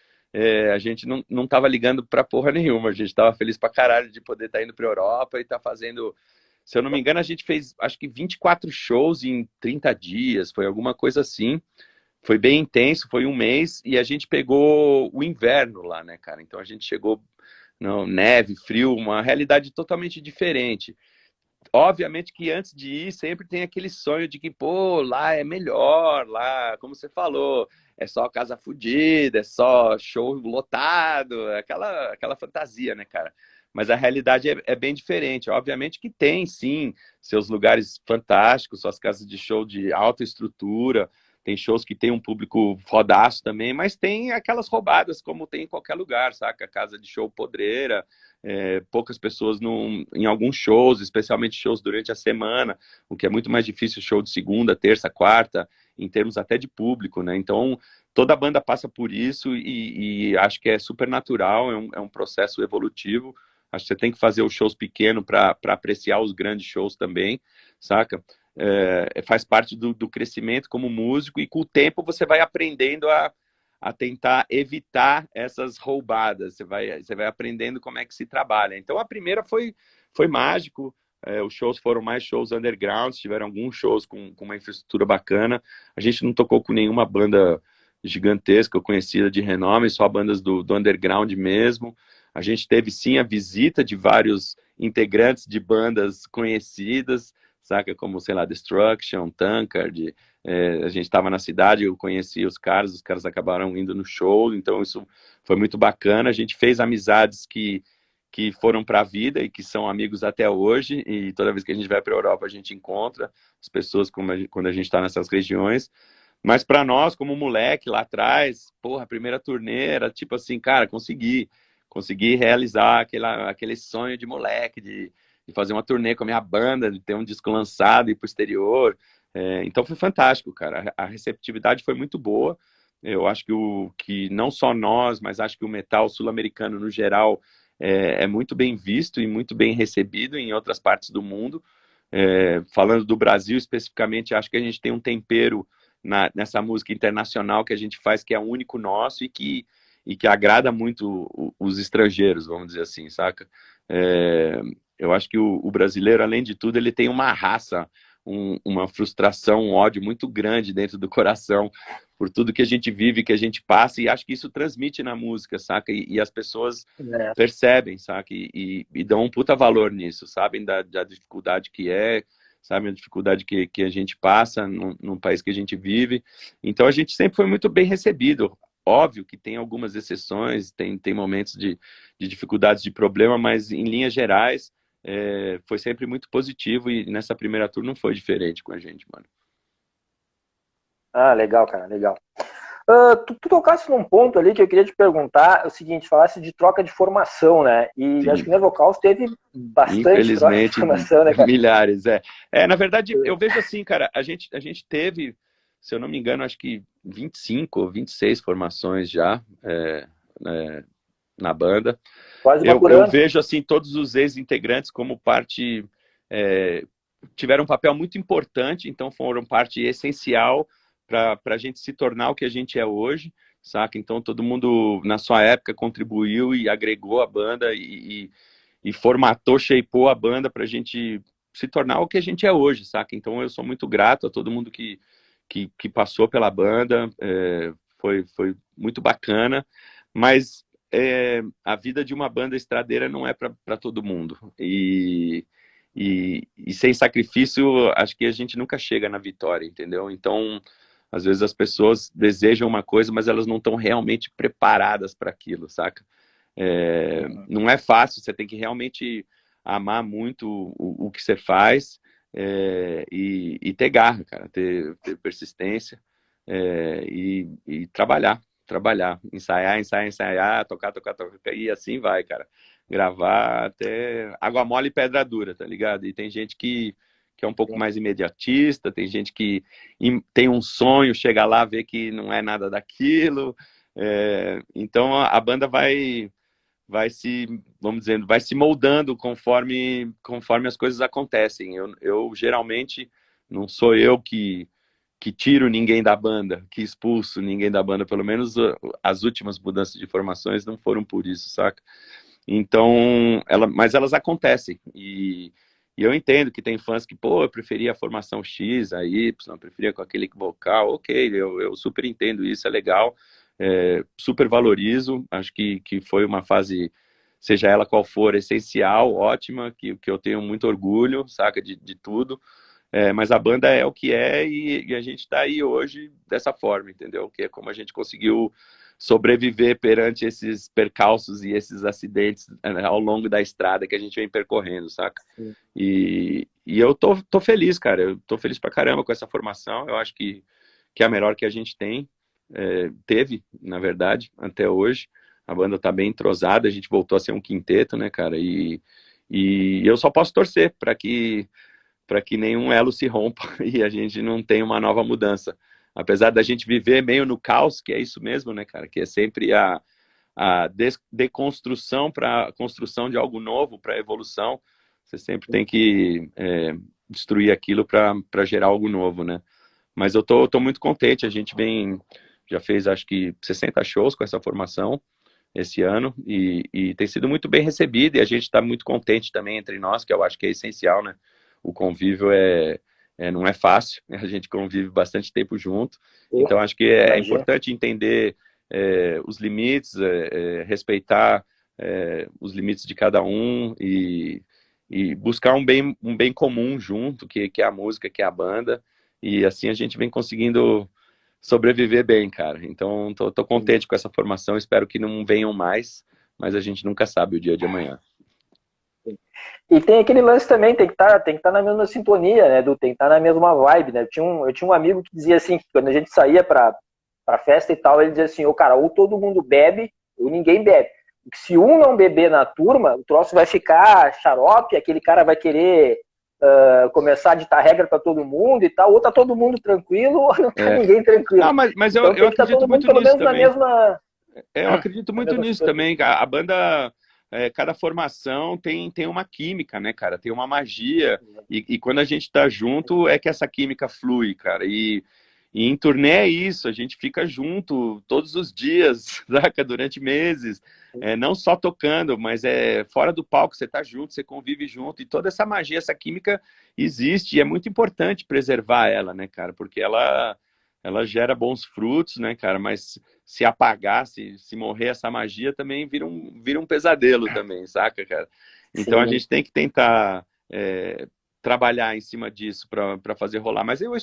a gente não tava ligando pra porra nenhuma, a gente tava feliz pra caralho de poder estar indo pra Europa e estar fazendo... Se eu não me engano, a gente fez, acho que 24 shows em 30 dias, foi alguma coisa assim. Foi bem intenso, foi um mês, e a gente pegou o inverno lá, né, cara? Então a gente chegou neve, frio, uma realidade totalmente diferente. Obviamente que antes de ir, sempre tem aquele sonho de que, pô, lá é melhor, lá, como você falou, é só casa fodida, é só show lotado, aquela fantasia, né, cara? Mas a realidade é bem diferente. Obviamente que tem, sim, seus lugares fantásticos, suas casas de show de alta estrutura, tem shows que tem um público fodaço também, mas tem aquelas roubadas, como tem em qualquer lugar, saca? Casa de show podreira, poucas pessoas em alguns shows, especialmente shows durante a semana, o que é muito mais difícil, show de segunda, terça, quarta, em termos até de público, né? Então, toda banda passa por isso e acho que é super natural, é um processo evolutivo. Acho que você tem que fazer os shows pequenos para apreciar os grandes shows também, saca? Faz parte do crescimento como músico e com o tempo você vai aprendendo a tentar evitar essas roubadas. Você vai aprendendo como é que se trabalha. Então, a primeira foi mágico. Os shows foram mais shows underground, tiveram alguns shows com uma infraestrutura bacana. A gente não tocou com nenhuma banda gigantesca, conhecida de renome, só bandas do underground mesmo. A gente teve, sim, a visita de vários integrantes de bandas conhecidas, saca? Como, sei lá, Destruction, Tankard. A gente estava na cidade, eu conheci os caras acabaram indo no show, então isso foi muito bacana. A gente fez amizades que foram para a vida e que são amigos até hoje, e toda vez que a gente vai para a Europa a gente encontra as pessoas quando a gente está nessas regiões. Mas para nós, como moleque lá atrás, porra, a primeira turnê era tipo assim, cara, consegui realizar aquele sonho de moleque, de fazer uma turnê com a minha banda, de ter um disco lançado e ir pro exterior. Então foi fantástico, cara. A receptividade foi muito boa. Eu acho que não só nós, mas acho que o metal sul-americano no geral é muito bem visto e muito bem recebido em outras partes do mundo. Falando do Brasil especificamente, acho que a gente tem um tempero nessa música internacional que a gente faz que é único nosso e que agrada muito os estrangeiros, vamos dizer assim, saca? Eu acho que o brasileiro, além de tudo, ele tem uma raça, uma frustração, um ódio muito grande dentro do coração por tudo que a gente vive, que a gente passa, e acho que isso transmite na música, saca? E as pessoas percebem, saca? E dão um puta valor nisso, sabem da dificuldade que sabem a dificuldade que a gente passa no país que a gente vive. Então a gente sempre foi muito bem recebido. Óbvio que tem algumas exceções, tem momentos de dificuldades, de problema, mas em linhas gerais foi sempre muito positivo e nessa primeira tour não foi diferente com a gente, mano. Ah, legal, cara, legal. Tu tocasse num ponto ali que eu queria te perguntar, é o seguinte, falasse de troca de formação, né? E Sim. acho que o Nevocaus teve bastante troca de Infelizmente, formação, né, cara? milhares, na verdade, eu vejo assim, cara, a gente teve, se eu não me engano, acho que 25 ou 26 formações já na banda. Quase uma por Eu ano. vejo, assim, todos os ex-integrantes como parte... tiveram um papel muito importante, então foram parte essencial para a gente se tornar o que a gente é hoje, saca? Então todo mundo, na sua época, contribuiu e agregou a banda e formatou, shapeou a banda para a gente se tornar o que a gente é hoje, saca? Então eu sou muito grato a todo mundo que passou pela banda, foi muito bacana, mas a vida de uma banda estradeira não é para todo mundo. E sem sacrifício, acho que a gente nunca chega na vitória, entendeu? Então, às vezes as pessoas desejam uma coisa, mas elas não estão realmente preparadas para aquilo, saca? Não é fácil, você tem que realmente amar muito o que você faz e ter garra, cara, ter persistência e trabalhar, ensaiar, tocar, e assim vai, cara. Gravar até água mole e pedra dura, tá ligado? E tem gente que é um pouco mais imediatista, tem gente que tem um sonho, chega lá, vê que não é nada daquilo. Então a banda vai se, vamos dizendo, vai se moldando conforme as coisas acontecem. Eu geralmente não sou eu que tiro ninguém da banda, que expulso ninguém da banda, pelo menos as últimas mudanças de formações não foram por isso, saca? Então, mas elas acontecem e eu entendo que tem fãs que, pô, eu preferia a formação X, a Y, eu preferia com aquele vocal, ok, eu super entendo isso, é legal, super valorizo, acho que foi uma fase, seja ela qual for, essencial, ótima, que eu tenho muito orgulho, saca, de tudo, mas a banda é o que é e a gente está aí hoje dessa forma, entendeu? Que é como a gente conseguiu sobreviver perante esses percalços e esses acidentes ao longo da estrada que a gente vem percorrendo, saca? E eu tô feliz, cara, eu tô feliz pra caramba com essa formação, eu acho que é a melhor que a gente teve, na verdade, até hoje. a banda tá bem entrosada, a gente voltou a ser um quinteto, né, cara? E eu só posso torcer para que nenhum elo se rompa e a gente não tenha uma nova mudança. Apesar da gente viver meio no caos, que é isso mesmo, né, cara? Que é sempre a deconstrução para a construção de algo novo, para a evolução. Você sempre tem que destruir aquilo para gerar algo novo, né? Mas eu tô muito contente, a gente já fez acho que 60 shows com essa formação esse ano e tem sido muito bem recebido e a gente está muito contente também entre nós, que eu acho que é essencial, né? O convívio não é fácil, né? A gente convive bastante tempo junto, então acho que é importante entender os limites, respeitar os limites de cada um e buscar um bem comum junto, que é a música, que é a banda, e assim a gente vem conseguindo sobreviver bem, cara. Então, tô contente com essa formação, espero que não venham mais, mas a gente nunca sabe o dia de amanhã. E tem aquele lance também, tem que tá na mesma sintonia, né, tem que estar na mesma vibe, né? Eu tinha um amigo que dizia assim, que quando a gente saía pra festa e tal, ele dizia assim, cara, ou todo mundo bebe, ou ninguém bebe. Se um não beber na turma, o troço vai ficar xarope, aquele cara vai querer começar a ditar regra para todo mundo e tal, ou tá todo mundo tranquilo, ou não tá ninguém tranquilo. Não, mas então, eu acredito muito pelo nisso menos também. Na mesma... Eu acredito muito nisso também. A banda, cada formação tem uma química, né, cara? Tem uma magia. E quando a gente tá junto, é que essa química flui, cara. E em turnê é isso, a gente fica junto todos os dias, saca? Durante meses. Não só tocando, mas fora do palco, você tá junto, você convive junto. E toda essa magia, essa química existe. E é muito importante preservar ela, né, cara? Porque ela gera bons frutos, né, cara? Mas se apagar, se morrer essa magia, também vira um pesadelo também, saca, cara? Então a gente tem que tentar trabalhar em cima disso para fazer rolar. Mas eu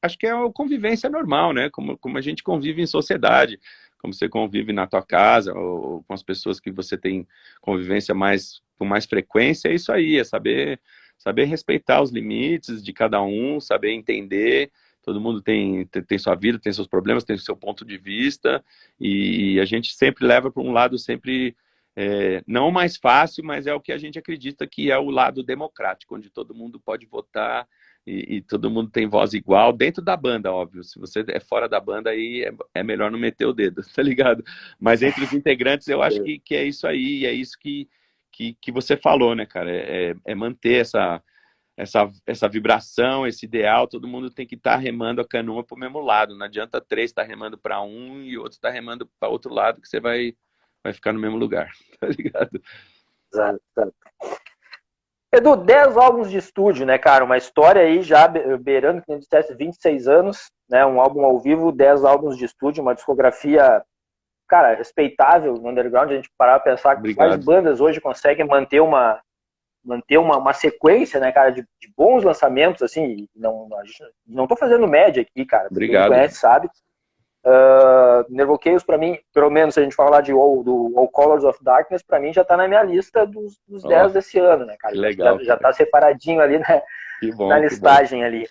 acho que é uma convivência normal, né? Como a gente convive em sociedade, como você convive na tua casa, ou com as pessoas que você tem convivência com mais frequência, é isso aí, é saber respeitar os limites de cada um, saber entender. Todo mundo tem sua vida, tem seus problemas, tem o seu ponto de vista, e a gente sempre leva para um lado sempre não mais fácil, mas é o que a gente acredita que é o lado democrático, onde todo mundo pode votar e todo mundo tem voz igual, dentro da banda, óbvio. Se você é fora da banda, aí é melhor não meter o dedo, tá ligado? Mas entre os integrantes, eu acho que é isso aí, é isso que você falou, né, cara? É manter essa vibração, esse ideal, todo mundo tem que estar remando a canoa para o mesmo lado. Não adianta três estar remando para um e outro estar remando para outro lado, que você vai ficar no mesmo lugar, tá ligado? Exato. Edu, 10 álbuns de estúdio, né, cara? Uma história aí já beirando, que nem dissesse, 26 anos, né? Um álbum ao vivo, 10 álbuns de estúdio, uma discografia, cara, respeitável no underground. A gente parar pra pensar que quais bandas hoje conseguem manter uma sequência, né, cara, de bons lançamentos, assim. Não tô fazendo média aqui, cara. Obrigado. Quem me conhece sabe. Nervo Chaos, pra mim, pelo menos se a gente falar do All Colors of Darkness, pra mim já tá na minha lista dos 10 desse ano, né, cara? Legal, já tá separadinho ali, né, na listagem ali.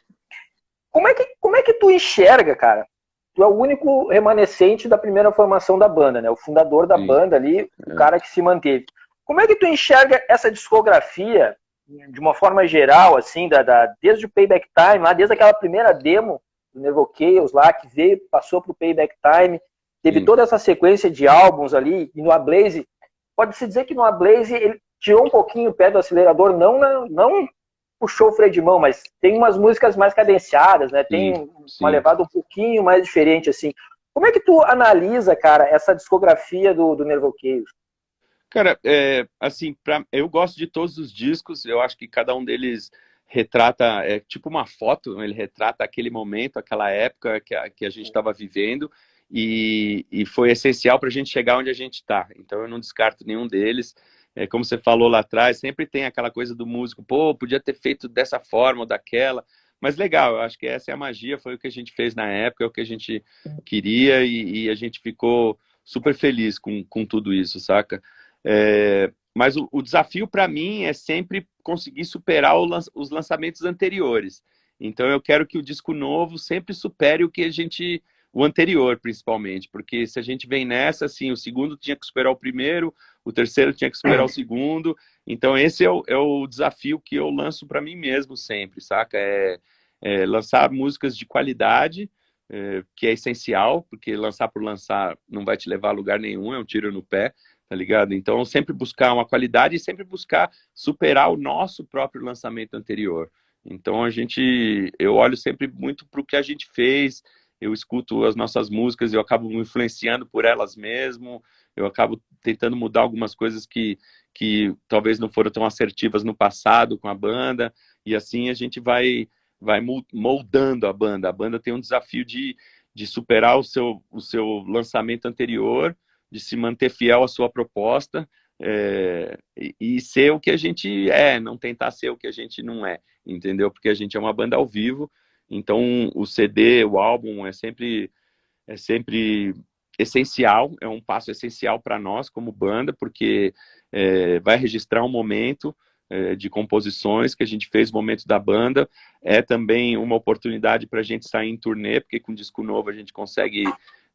Como é que tu enxerga, cara? Tu é o único remanescente da primeira formação da banda, né? O fundador da banda ali, o cara que se manteve. Como é que tu enxerga essa discografia de uma forma geral, assim, desde o Payback Time, lá, desde aquela primeira demo do Nervo Chaos lá, que veio, passou pro Payback Time, teve toda essa sequência de álbuns ali, e no Ablaze, pode-se dizer que no Ablaze ele tirou um pouquinho o pé do acelerador, não puxou o freio de mão, mas tem umas músicas mais cadenciadas, né? Tem uma levada um pouquinho mais diferente, assim. Como é que tu analisa, cara, essa discografia do Nervo Chaos? Cara, assim, eu gosto de todos os discos, eu acho que cada um deles retrata, tipo uma foto, ele retrata aquele momento, aquela época que a gente estava vivendo, e foi essencial para a gente chegar onde a gente está. Então eu não descarto nenhum deles. Como você falou lá atrás, sempre tem aquela coisa do músico, pô, podia ter feito dessa forma ou daquela, mas legal, eu acho que essa é a magia, foi o que a gente fez na época, é o que a gente queria, e a gente ficou super feliz com tudo isso, saca? Mas o desafio para mim é sempre conseguir superar os lançamentos anteriores. Então eu quero que o disco novo sempre supere o anterior, principalmente, porque se a gente vem nessa, assim, o segundo tinha que superar o primeiro, o terceiro tinha que superar o segundo, então esse é o desafio que eu lanço para mim mesmo sempre, saca? Lançar músicas de qualidade, que é essencial, porque lançar por lançar não vai te levar a lugar nenhum, é um tiro no pé, tá ligado? Então sempre buscar uma qualidade e sempre buscar superar o nosso próprio lançamento anterior. Então eu olho sempre muito para o que a gente fez, eu escuto as nossas músicas, eu acabo me influenciando por elas mesmo, eu acabo tentando mudar algumas coisas que talvez não foram tão assertivas no passado com a banda, e assim a gente vai moldando a banda. A banda tem um desafio de superar o seu lançamento anterior, de se manter fiel à sua proposta, e ser o que a gente não tentar ser o que a gente não é, entendeu? Porque a gente é uma banda ao vivo, então o CD, o álbum é sempre essencial, é um passo essencial para nós como banda, porque vai registrar um momento de composições que a gente fez, o momento da banda, é também uma oportunidade para a gente sair em turnê, porque com disco novo a gente consegue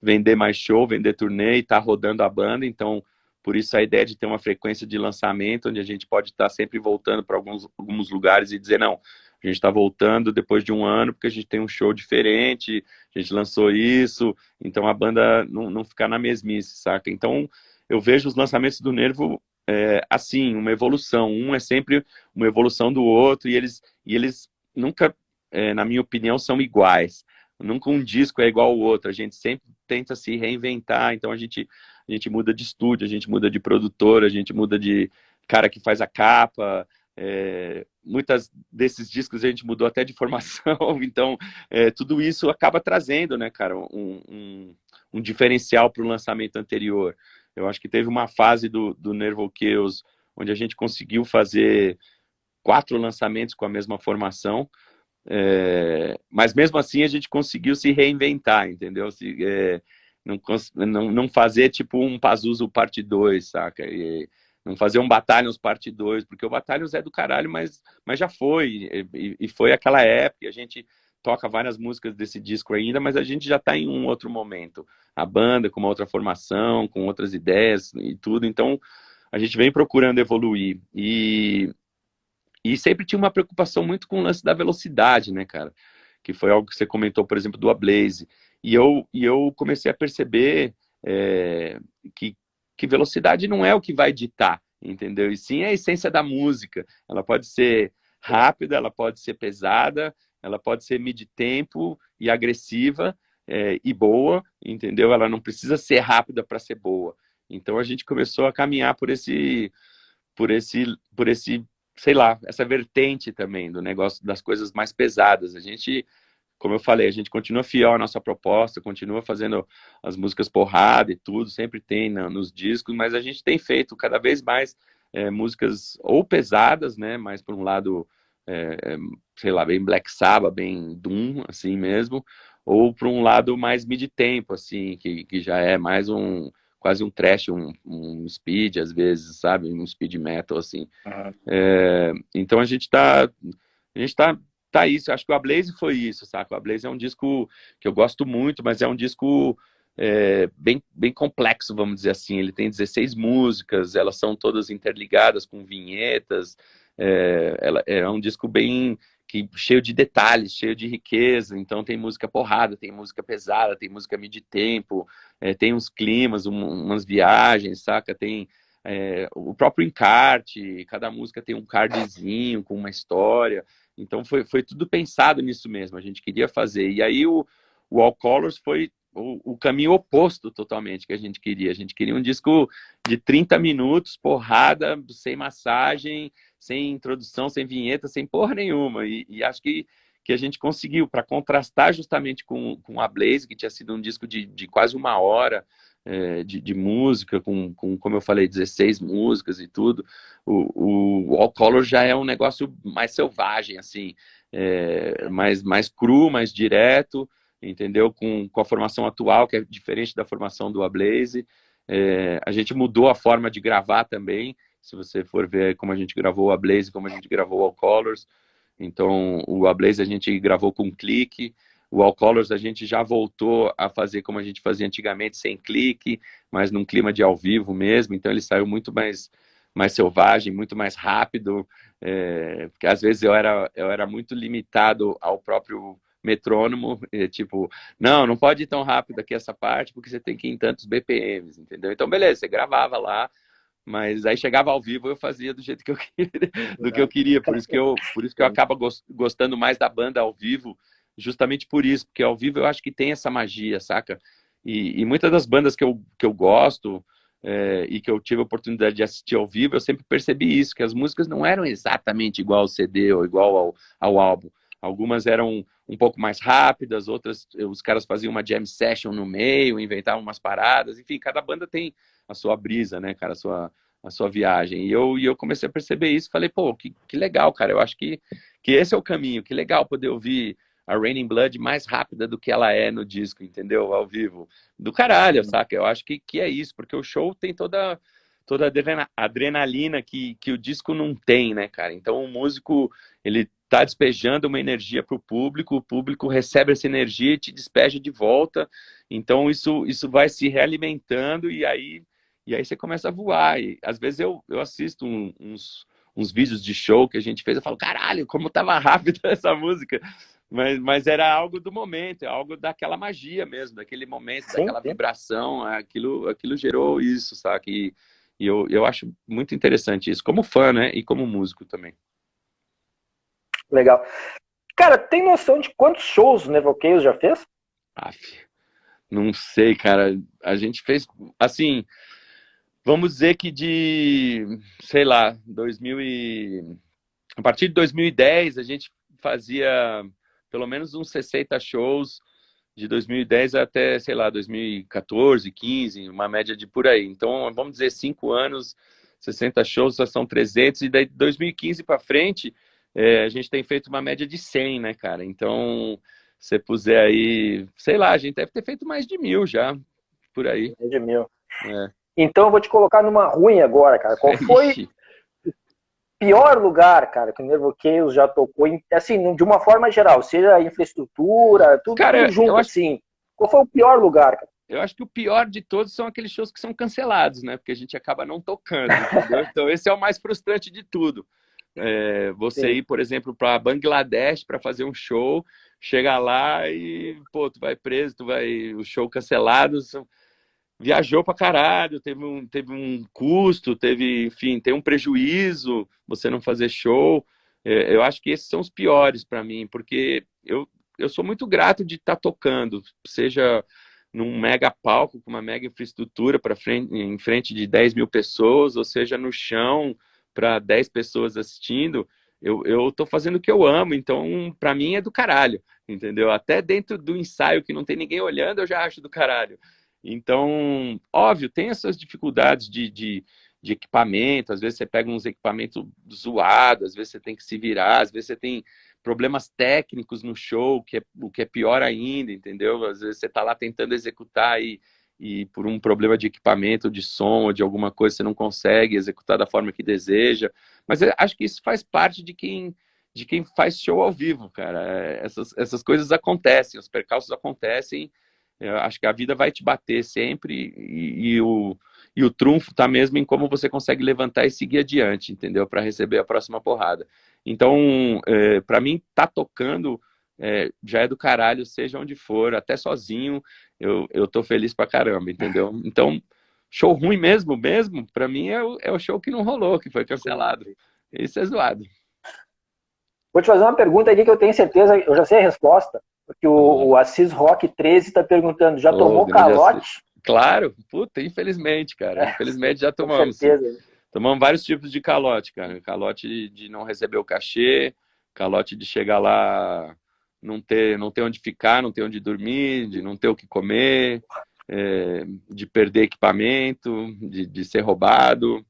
vender mais show, vender turnê e tá rodando a banda, então por isso a ideia de ter uma frequência de lançamento, onde a gente pode estar sempre voltando para alguns lugares e dizer, não, a gente está voltando depois de um ano, porque a gente tem um show diferente, a gente lançou isso, então a banda não ficar na mesmice, saca? Então eu vejo os lançamentos do Nervo assim, uma evolução. Um é sempre uma evolução do outro, e eles nunca, na minha opinião, são iguais. Nunca um disco é igual ao outro, a gente sempre tenta se reinventar, então a gente muda de estúdio, a gente muda de produtor, a gente muda de cara que faz a capa, muitas desses discos a gente mudou até de formação, então tudo isso acaba trazendo, né, cara, um diferencial para o lançamento anterior. Eu acho que teve uma fase do Nervo Chaos onde a gente conseguiu fazer 4 lançamentos com a mesma formação, mas mesmo assim a gente conseguiu se reinventar, entendeu? Não fazer tipo um Pazuzu parte 2, saca? Não fazer um Battalions parte 2, porque o Battalions é do caralho, mas já foi, e foi aquela época, a gente toca várias músicas desse disco ainda, mas a gente já está em um outro momento. A banda com uma outra formação, com outras ideias e tudo, então a gente vem procurando evoluir. E sempre tinha uma preocupação muito com o lance da velocidade, né, cara? Que foi algo que você comentou, por exemplo, do Ablaze. E eu comecei a perceber que velocidade não é o que vai ditar, entendeu? E sim a essência da música. Ela pode ser rápida, ela pode ser pesada, ela pode ser mid-tempo e agressiva e boa, entendeu? Ela não precisa ser rápida para ser boa. Então a gente começou a caminhar por esse, sei lá, essa vertente também do negócio das coisas mais pesadas. A gente, como eu falei, a gente continua fiel à nossa proposta, continua fazendo as músicas porrada e tudo, sempre tem nos discos, mas a gente tem feito cada vez mais músicas ou pesadas, né, mais por um lado, sei lá, bem Black Sabbath, bem Doom, assim mesmo, ou por um lado mais mid-tempo, assim, que já é mais quase um thrash, um speed, às vezes, sabe? Um speed metal, assim. Uhum. Então a gente tá isso. Acho que o Ablaze foi isso, saca? O Ablaze é um disco que eu gosto muito, mas é um disco bem, bem complexo, vamos dizer assim. Ele tem 16 músicas, elas são todas interligadas com vinhetas. É um disco bem cheio de detalhes, cheio de riqueza. Então tem música porrada, tem música pesada, tem música mid-tempo, tem uns climas, umas viagens, saca? Tem o próprio encarte, cada música tem um cardzinho com uma história. Então foi tudo pensado nisso mesmo, a gente queria fazer. E aí o All Colors foi o caminho oposto totalmente que a gente queria. A gente queria um disco de 30 minutos, porrada, sem massagem, sem introdução, sem vinheta, sem porra nenhuma. E acho que a gente conseguiu, para contrastar justamente com a Blaze, que tinha sido um disco de quase uma hora de música, como eu falei, 16 músicas e tudo. O All Color já é um negócio mais selvagem, assim, mais cru, mais direto, entendeu? Com a formação atual, que é diferente da formação do Ablaze. A gente mudou a forma de gravar também, se você for ver como a gente gravou o Ablaze, como a gente gravou o All Colors. Então, o Ablaze a gente gravou com clique, o All Colors a gente já voltou a fazer como a gente fazia antigamente, sem clique, mas num clima de ao vivo mesmo, então ele saiu muito mais selvagem, muito mais rápido, porque às vezes eu era muito limitado ao próprio metrônomo, tipo, não pode ir tão rápido aqui essa parte, porque você tem que ir em tantos BPMs, entendeu? Então, beleza, você gravava lá, mas aí chegava ao vivo eu fazia do jeito que eu queria, do que eu queria, por isso que eu acabo gostando mais da banda ao vivo, justamente por isso, porque ao vivo eu acho que tem essa magia, saca? E muitas das bandas que eu gosto e que eu tive a oportunidade de assistir ao vivo, eu sempre percebi isso, que as músicas não eram exatamente igual ao CD ou igual ao álbum. Algumas eram um pouco mais rápidas, outras os caras faziam uma jam session no meio, inventavam umas paradas, enfim, cada banda tem a sua brisa, né, cara, a sua viagem. E eu comecei a perceber isso, falei, pô, que legal, cara, eu acho que esse é o caminho, que legal poder ouvir a Raining Blood mais rápida do que ela é no disco, entendeu? Ao vivo. Do caralho, saca? Eu acho que é isso, porque o show tem toda a adrenalina que o disco não tem, né, cara? Então o músico, ele tá despejando uma energia pro público, o público recebe essa energia e te despeja de volta. Então isso vai se realimentando e aí você começa a voar. E às vezes eu assisto uns vídeos de show que a gente fez, eu falo, caralho, como tava rápido essa música. Mas era algo do momento, é algo daquela magia mesmo, daquele momento, Sim, daquela sim. vibração, aquilo gerou isso, sabe? E eu acho muito interessante isso, como fã, né? E como músico também. Legal. Cara, tem noção de quantos shows o Nevoqueios já fez? Aff, não sei, cara. A gente fez, assim, vamos dizer que sei lá, a partir de 2010 a gente fazia pelo menos uns 60 shows de 2010 até, sei lá, 2014, 15, uma média de por aí. Então, vamos dizer, 5 anos, 60 shows, já são 300, e daí de 2015 para frente, a gente tem feito uma média de 100, né, cara? Então, se você puser aí, sei lá, a gente deve ter feito mais de 1.000 já, por aí. Mais de 1.000. É. Então eu vou te colocar numa ruim agora, cara. Qual foi Ixi. o pior lugar, cara, que o Nevoqueios já tocou, assim, de uma forma geral, seja a infraestrutura, tudo Cara, junto, assim. Qual foi o pior lugar, cara? eu acho que o pior de todos são aqueles shows que são cancelados, né? Porque a gente acaba não tocando, entendeu? Então, esse é o mais frustrante de tudo. Você Sim. ir, por exemplo, para Bangladesh para fazer um show, chegar lá e, pô, tu vai preso, o show cancelado, viajou pra caralho, teve um custo, enfim, tem um prejuízo você não fazer show. Eu acho que esses são os piores para mim, porque eu sou muito grato de estar tocando, seja num mega palco com uma mega infraestrutura em frente de 10.000 pessoas, ou seja no chão para 10 pessoas assistindo. Eu tô fazendo o que eu amo, então para mim é do caralho, entendeu? Até dentro do ensaio que não tem ninguém olhando, eu já acho do caralho. Então, óbvio, tem essas dificuldades de equipamento, às vezes você pega uns equipamentos zoados, às vezes você tem que se virar, às vezes você tem problemas técnicos no show, o que é pior ainda, entendeu? Às vezes você está lá tentando executar e por um problema de equipamento, de som, ou de alguma coisa, você não consegue executar da forma que deseja. Mas eu acho que isso faz parte de quem faz show ao vivo, cara. Essas coisas acontecem, os percalços acontecem. Eu acho que a vida vai te bater sempre e o trunfo está mesmo em como você consegue levantar e seguir adiante, entendeu? Para receber a próxima porrada. Então, para mim, tá tocando já é do caralho, seja onde for, até sozinho, eu tô feliz pra caramba, entendeu? Então, show ruim mesmo, para mim é o show que não rolou, que foi cancelado. Isso é zoado. Vou te fazer uma pergunta aqui que eu tenho certeza, eu já sei a resposta, porque Vamos lá. o Assis Rock 13 está perguntando, já Ô, tomou grande calote? Claro, puta, infelizmente, cara. Infelizmente já Com tomamos, sim. certeza. Tomamos vários tipos de calote, cara. Calote de não receber o cachê, calote de chegar lá, não ter onde ficar, não ter onde dormir, de não ter o que comer, de perder equipamento, de ser roubado.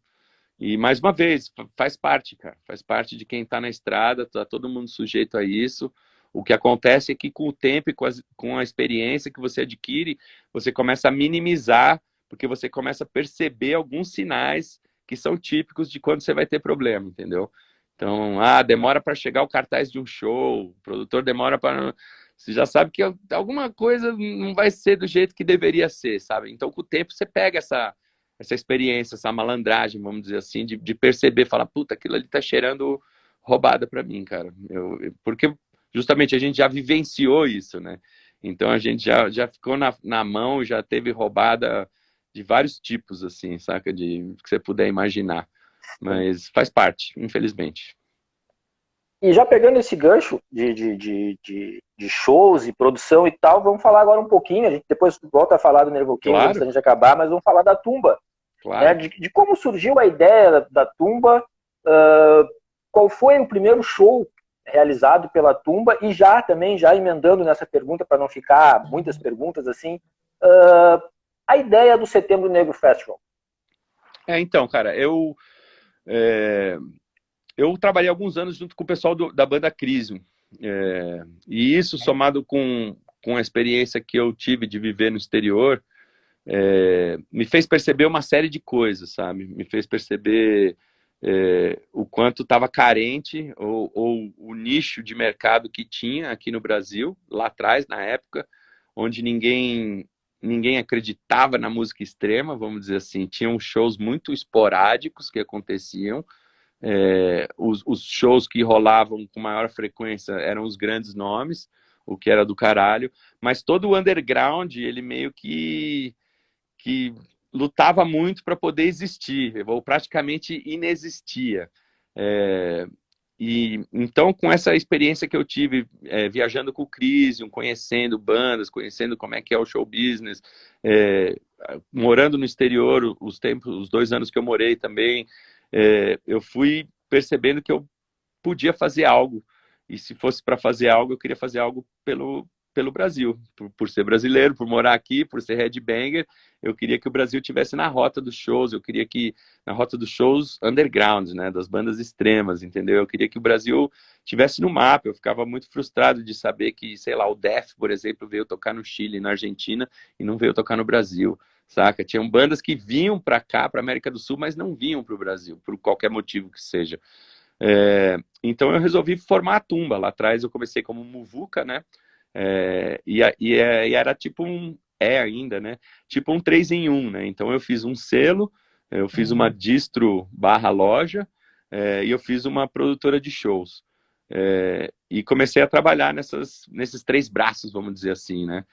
E mais uma vez, faz parte, cara. Faz parte de quem está na estrada, tá todo mundo sujeito a isso. O que acontece é que com o tempo e com a experiência que você adquire, você começa a minimizar, porque você começa a perceber alguns sinais que são típicos de quando você vai ter problema, entendeu? Então, demora para chegar o cartaz de um show, o produtor demora para. Você já sabe que alguma coisa não vai ser do jeito que deveria ser, sabe? Então, com o tempo, você pega essa experiência, essa malandragem, vamos dizer assim, de perceber, falar, puta, aquilo ali tá cheirando roubada para mim, cara. Porque justamente a gente já vivenciou isso, né? Então a gente já ficou na mão, já teve roubada de vários tipos, assim, saca? De que você puder imaginar. Mas faz parte, infelizmente. E já pegando esse gancho de shows e produção e tal, vamos falar agora um pouquinho, a gente depois volta a falar do Nervo Kings antes Claro, da gente acabar, mas vamos falar da Tumba, né? claro. De como surgiu a ideia da Tumba, uh, qual foi o primeiro show realizado pela Tumba, e já também, já emendando nessa pergunta, para não ficar muitas perguntas assim, a ideia do Setembro Negro Festival. Então, cara, eu trabalhei alguns anos junto com o pessoal da banda Crisium. E isso, somado com a experiência que eu tive de viver no exterior, me fez perceber uma série de coisas, sabe? Me fez perceber o quanto estava carente, ou o nicho de mercado que tinha aqui no Brasil, lá atrás, na época, onde ninguém acreditava na música extrema, vamos dizer assim. Tinham shows muito esporádicos que aconteciam. Os shows que rolavam com maior frequência eram os grandes nomes, o que era do caralho, mas todo o underground, ele meio que lutava muito para poder existir, ou praticamente inexistia. É, e então, com essa experiência que eu tive viajando com o Crisium, conhecendo bandas, conhecendo como é que é o show business, morando no exterior, os 2 anos que eu morei também, eu fui percebendo que eu podia fazer algo. E se fosse para fazer algo, eu queria fazer algo pelo Brasil, por ser brasileiro, por morar aqui, por ser headbanger. Eu queria que o Brasil tivesse na rota dos shows, eu queria que na rota dos shows underground, né, das bandas extremas, entendeu? Eu queria que o Brasil tivesse no mapa. Eu ficava muito frustrado de saber que, sei lá, o Def, por exemplo, veio tocar no Chile, na Argentina, e não veio tocar no Brasil, saca? Tinham bandas que vinham para cá, para América do Sul, mas não vinham para o Brasil, por qualquer motivo que seja. Então eu resolvi formar a Tumba. Lá atrás eu comecei como muvuca, né? E era tipo ainda, né? Tipo um 3 em 1, né? Então eu fiz um selo, eu fiz uma distro barra loja, e eu fiz uma produtora de shows. E comecei a trabalhar nesses 3 braços, vamos dizer assim, né?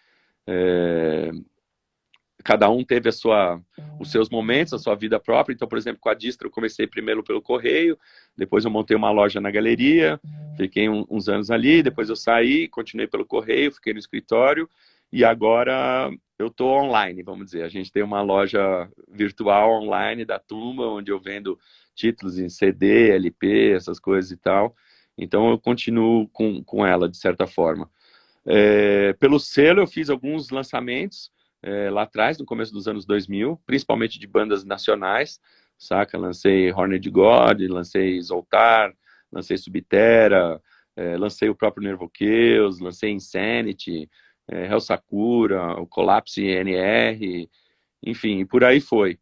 Cada um teve os seus momentos, a sua vida própria. Então, por exemplo, com a distro eu comecei primeiro pelo correio, depois eu montei uma loja na galeria, fiquei uns anos ali, depois eu saí, continuei pelo correio, fiquei no escritório, e agora eu estou online, vamos dizer. A gente tem uma loja virtual online da Tumba, onde eu vendo títulos em CD, LP, essas coisas e tal. Então eu continuo com ela, de certa forma. Pelo selo eu fiz alguns lançamentos, lá atrás, no começo dos anos 2000, principalmente de bandas nacionais, saca? Lancei Horned God, lancei Zoltar, lancei Subterra, lancei o próprio Nervo Chaos, lancei Insanity, Hell Sakura, o Collapse NR, enfim, por aí foi.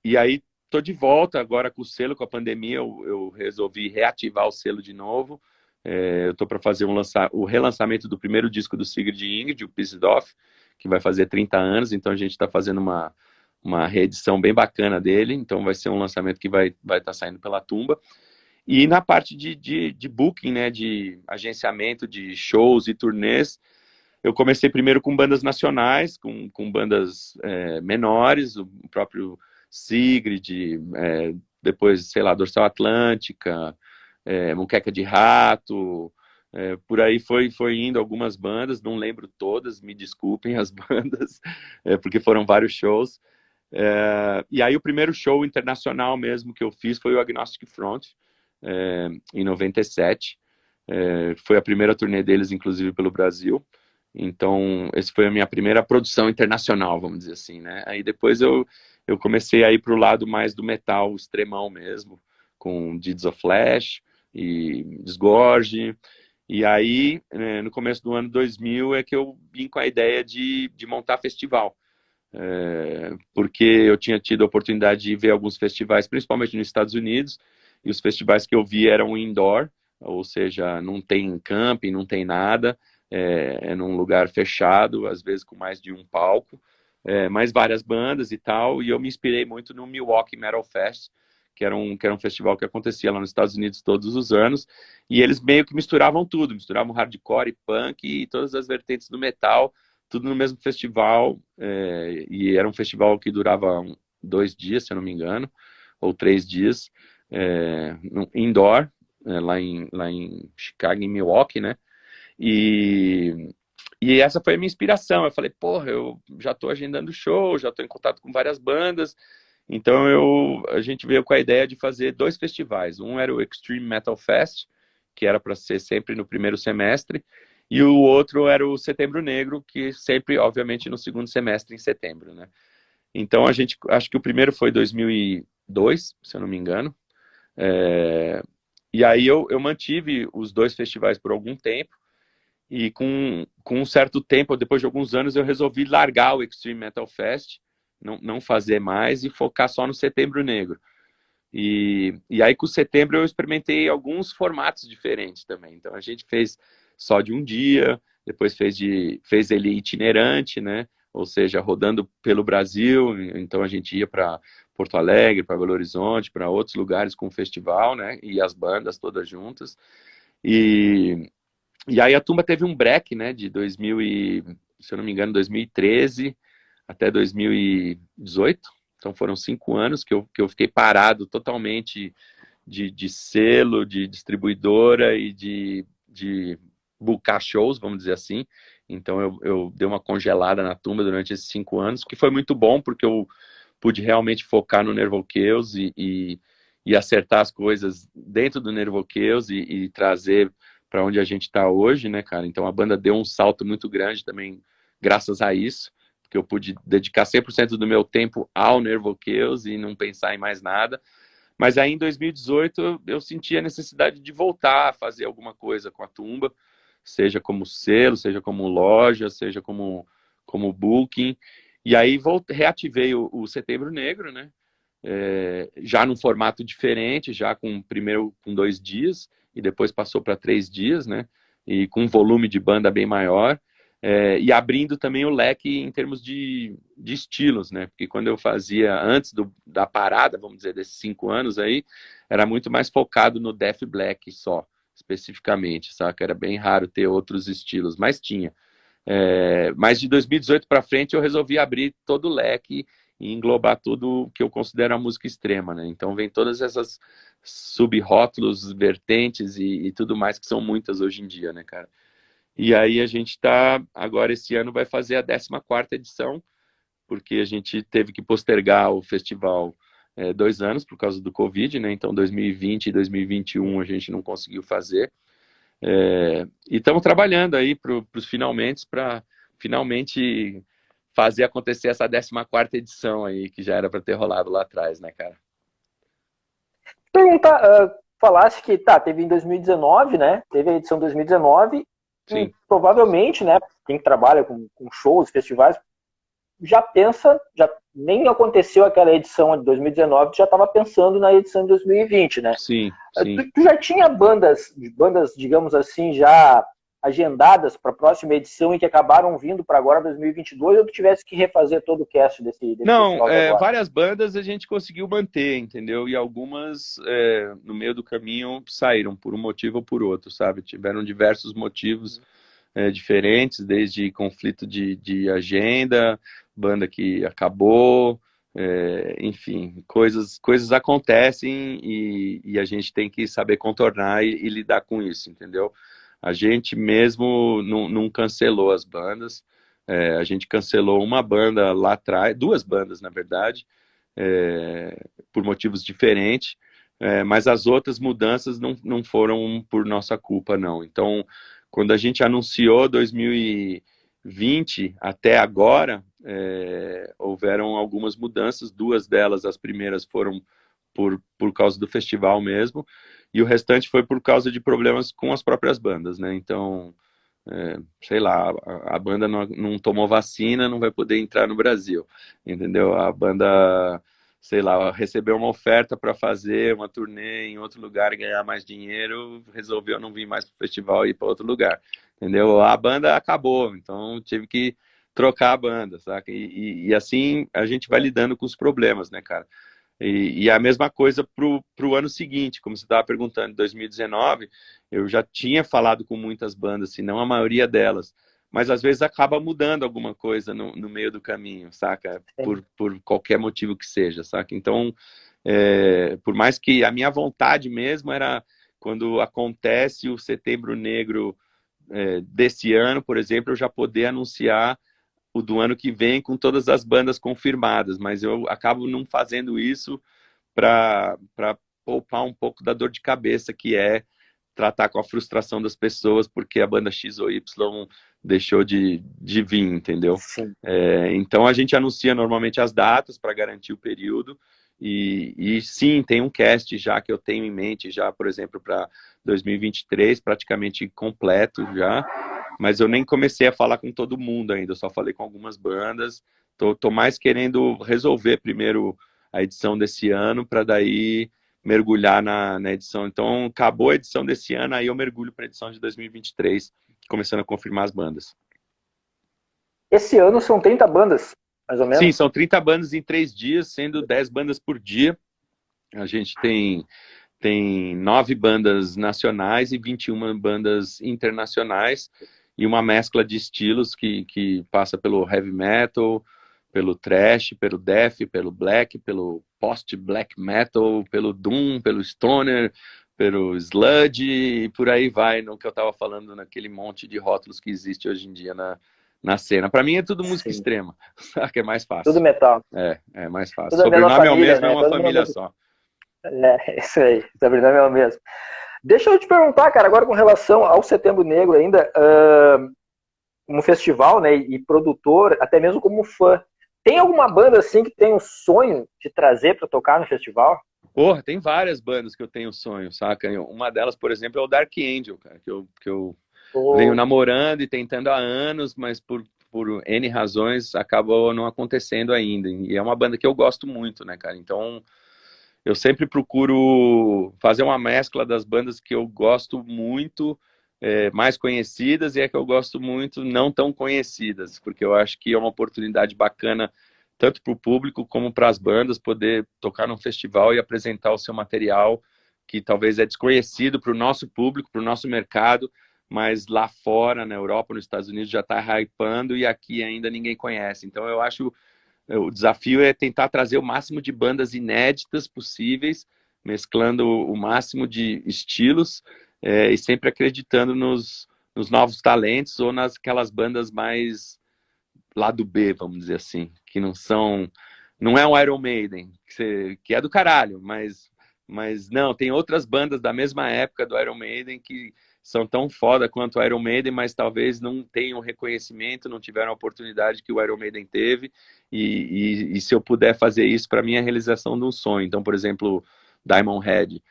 E aí tô de volta agora com o selo, com a pandemia, eu resolvi reativar o selo de novo. Eu tô para fazer o relançamento do primeiro disco do Sigrid Ingrid, o Pissed Off, que vai fazer 30 anos, então a gente está fazendo uma reedição bem bacana dele, então vai ser um lançamento que vai estar saindo pela Tumba. E na parte de booking, né, de agenciamento de shows e turnês, eu comecei primeiro com bandas nacionais, com bandas menores, o próprio Sigrid, depois, sei lá, Dorsal Atlântica, Muqueca de Rato, por aí foi indo algumas bandas, não lembro todas, me desculpem as bandas, porque foram vários shows. E aí o primeiro show internacional mesmo que eu fiz foi o Agnostic Front, em 97. Foi a primeira turnê deles, inclusive, pelo Brasil. Então, essa foi a minha primeira produção internacional, vamos dizer assim, né? Aí depois eu comecei a ir para o lado mais do metal extremão mesmo, com Deeds of Flesh e Disgorge. E aí, no começo do ano 2000, é que eu vim com a ideia de montar festival. Porque eu tinha tido a oportunidade de ver alguns festivais, principalmente nos Estados Unidos, e os festivais que eu vi eram indoor, ou seja, não tem camping, não tem nada, é num lugar fechado, às vezes com mais de um palco, mais várias bandas e tal, e eu me inspirei muito no Milwaukee Metal Fest, que era um festival que acontecia lá nos Estados Unidos todos os anos, e eles meio que misturavam tudo, misturavam hardcore e punk e todas as vertentes do metal, tudo no mesmo festival, e era um festival que durava 2 dias, se eu não me engano, ou 3 dias, indoor, lá em Chicago, em Milwaukee, né? E essa foi a minha inspiração. Eu falei, porra, eu já estou agendando show, já estou em contato com várias bandas. Então a gente veio com a ideia de fazer 2 festivais. Um era o Extreme Metal Fest, que era para ser sempre no primeiro semestre, e o outro era o Setembro Negro, que sempre, obviamente, no segundo semestre, em setembro, né? Então acho que o primeiro foi 2002, se eu não me engano. E aí eu mantive os 2 festivais por algum tempo, e com um certo tempo, depois de alguns anos, eu resolvi largar o Extreme Metal Fest, não fazer mais e focar só no Setembro Negro. E aí com o Setembro eu experimentei alguns formatos diferentes também. Então a gente fez só de um dia, depois fez ele itinerante, né? Ou seja, rodando pelo Brasil. Então a gente ia para Porto Alegre, para Belo Horizonte, para outros lugares com o festival, né? E as bandas todas juntas. E, e aí a Tumba teve um break, né? De 2000 se eu não me engano, 2013 até 2018. Então foram 5 anos que eu fiquei parado totalmente de selo, de distribuidora e de boocar shows, vamos dizer assim. Então eu dei uma congelada na Tumba durante esses 5 anos, que foi muito bom, porque eu pude realmente focar no Nervo Chaos e acertar as coisas dentro do Nervo Chaos e trazer para onde a gente está hoje, né, cara? Então a banda deu um salto muito grande também graças a isso, porque eu pude dedicar 100% do meu tempo ao Nervo Chaos e não pensar em mais nada. Mas aí em 2018 eu senti a necessidade de voltar a fazer alguma coisa com a Tumba, seja como selo, seja como loja, seja como booking. E aí reativei o Setembro Negro, né? Já num formato diferente, já primeiro com 2 dias e depois passou para 3 dias, né? E com um volume de banda bem maior. E abrindo também o leque em termos de estilos, né? Porque quando eu fazia, antes da parada, vamos dizer, desses 5 anos aí, era muito mais focado no Death Black só, especificamente, saca? Era bem raro ter outros estilos, mas tinha. Mas de 2018 para frente eu resolvi abrir todo o leque e englobar tudo que eu considero a música extrema, né? Então vem todas essas sub-rótulos, vertentes e tudo mais, que são muitas hoje em dia, né, cara? E aí a gente está, agora esse ano vai fazer a 14ª edição, porque a gente teve que postergar o festival 2 anos por causa do Covid, né? Então 2020 e 2021 a gente não conseguiu fazer. E estamos trabalhando aí para os finalmente, para finalmente fazer acontecer essa 14ª edição aí, que já era para ter rolado lá atrás, né, cara? Perguntar, falasse que teve em 2019, né? Teve a edição 2019 Sim. e provavelmente, né? Quem trabalha com shows, festivais, já pensa, já nem aconteceu aquela edição de 2019, já estava pensando na edição de 2020, né? Sim, sim. Tu já tinha bandas, digamos assim, já agendadas para a próxima edição e que acabaram vindo para agora 2022, ou tu tivesse que refazer todo o cast desse Não, festival de agora? várias bandas a gente conseguiu manter, entendeu? E algumas, no meio do caminho, saíram por um motivo ou por outro, sabe? Tiveram diversos motivos diferentes, desde conflito de agenda, banda que acabou, enfim, coisas acontecem e a gente tem que saber contornar e lidar com isso, entendeu? A gente mesmo não cancelou as bandas. A gente cancelou uma banda lá atrás, 2 bandas, na verdade, por motivos diferentes, mas as outras mudanças não foram por nossa culpa, não. Então, quando a gente anunciou 2020 até agora, houveram algumas mudanças, 2 delas, as primeiras foram por causa do festival mesmo, e o restante foi por causa de problemas com as próprias bandas, né? Então, sei lá, a banda não tomou vacina, não vai poder entrar no Brasil, entendeu? A banda sei lá, recebeu uma oferta para fazer uma turnê em outro lugar e ganhar mais dinheiro, resolveu não vir mais pro festival e ir para outro lugar, entendeu? A banda acabou, então tive que trocar a banda, saca? E assim a gente vai lidando com os problemas, né, cara? E a mesma coisa pro ano seguinte, como você estava perguntando, em 2019, eu já tinha falado com muitas bandas, se não a maioria delas, mas às vezes acaba mudando alguma coisa no meio do caminho, saca? Por qualquer motivo que seja, saca? Então, por mais que a minha vontade mesmo era, quando acontece o Setembro Negro desse ano, por exemplo, eu já poder anunciar o do ano que vem com todas as bandas confirmadas, mas eu acabo não fazendo isso para poupar um pouco da dor de cabeça que é tratar com a frustração das pessoas porque a banda X ou Y deixou de vir, entendeu? Sim. Então a gente anuncia normalmente as datas para garantir o período e sim, tem um cast já que eu tenho em mente já, por exemplo, para 2023, praticamente completo já, mas eu nem comecei a falar com todo mundo ainda, eu só falei com algumas bandas. Tô mais querendo resolver primeiro a edição desse ano, para daí mergulhar na edição. Então, acabou a edição desse ano, aí eu mergulho para a edição de 2023, começando a confirmar as bandas. Esse ano são 30 bandas, mais ou menos? Sim, são 30 bandas em 3 dias, sendo 10 bandas por dia. A gente tem 9 bandas nacionais e 21 bandas internacionais, e uma mescla de estilos que passa pelo heavy metal, pelo thrash, pelo death, pelo black, pelo post-black metal, pelo doom, pelo stoner, pelo sludge, e por aí vai, no que eu estava falando, naquele monte de rótulos que existe hoje em dia na cena. Para mim é tudo música Sim. extrema, que é mais fácil. Tudo metal. É mais fácil. Tudo a mesma Sobrenome é o família, mesmo, é né? uma Todo família mundo... só. Isso aí. Sobrenome é o mesmo. Deixa eu te perguntar, cara, agora com relação ao Setembro Negro ainda, como festival, né, e produtor, até mesmo como fã, tem alguma banda assim que tem um sonho de trazer para tocar no festival? Porra, tem várias bandas que eu tenho sonho, saca? Uma delas, por exemplo, é o Dark Angel, cara, que eu venho namorando e tentando há anos, mas por N razões acabou não acontecendo ainda. E é uma banda que eu gosto muito, né, cara? Então, eu sempre procuro fazer uma mescla das bandas que eu gosto muito, mais conhecidas, e é que eu gosto muito não tão conhecidas, porque eu acho que é uma oportunidade bacana tanto para o público como para as bandas poder tocar num festival e apresentar o seu material que talvez é desconhecido para o nosso público, para o nosso mercado, mas lá fora, na Europa, nos Estados Unidos, já está hypando e aqui ainda ninguém conhece. Então eu acho o desafio é tentar trazer o máximo de bandas inéditas possíveis, mesclando o máximo de estilos, e sempre acreditando nos novos talentos ou aquelas bandas mais lado B, vamos dizer assim, que não é um Iron Maiden, que é do caralho, mas não, tem outras bandas da mesma época do Iron Maiden que são tão foda quanto o Iron Maiden, mas talvez não tenham reconhecimento, não tiveram a oportunidade que o Iron Maiden teve, e se eu puder fazer isso, para mim é a realização de um sonho. Então, por exemplo, Diamond Head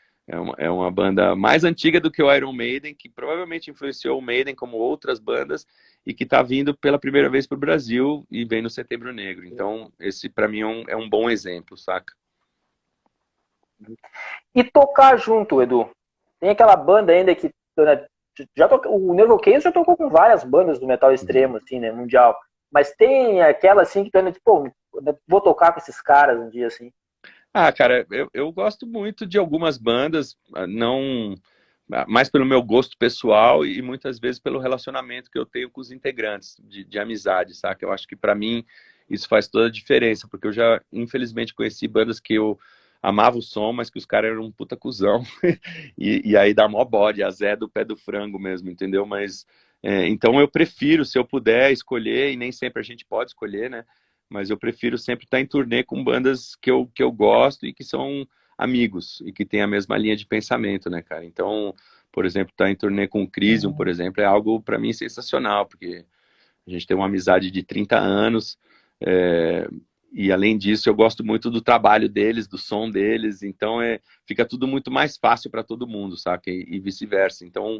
é uma banda mais antiga do que o Iron Maiden, que provavelmente influenciou o Maiden como outras bandas, e que está vindo pela primeira vez para o Brasil e vem no Setembro Negro. Então, esse para mim é um bom exemplo, saca? E tocar junto, Edu. Tem aquela banda ainda que o Nervo Case já tocou com várias bandas do metal extremo, assim, né, mundial. Mas tem aquela assim que tu ainda, tipo, vou tocar com esses caras um dia assim. Ah, cara, eu gosto muito de algumas bandas, não mais pelo meu gosto pessoal e muitas vezes pelo relacionamento que eu tenho com os integrantes de amizade, saca? Eu acho que para mim isso faz toda a diferença, porque eu já, infelizmente, conheci bandas que eu amava o som, mas que os caras eram um puta cuzão, e aí dá mó bode, a Zé do pé do frango mesmo, entendeu? Mas, então eu prefiro, se eu puder escolher, e nem sempre a gente pode escolher, né? Mas eu prefiro sempre estar em turnê com bandas que eu gosto e que são amigos e que têm a mesma linha de pensamento, né, cara? Então, por exemplo, estar em turnê com o Crisium, por exemplo, é algo para mim sensacional, porque a gente tem uma amizade de 30 anos, e além disso eu gosto muito do trabalho deles, do som deles, então fica tudo muito mais fácil para todo mundo, saca? E vice-versa. Então,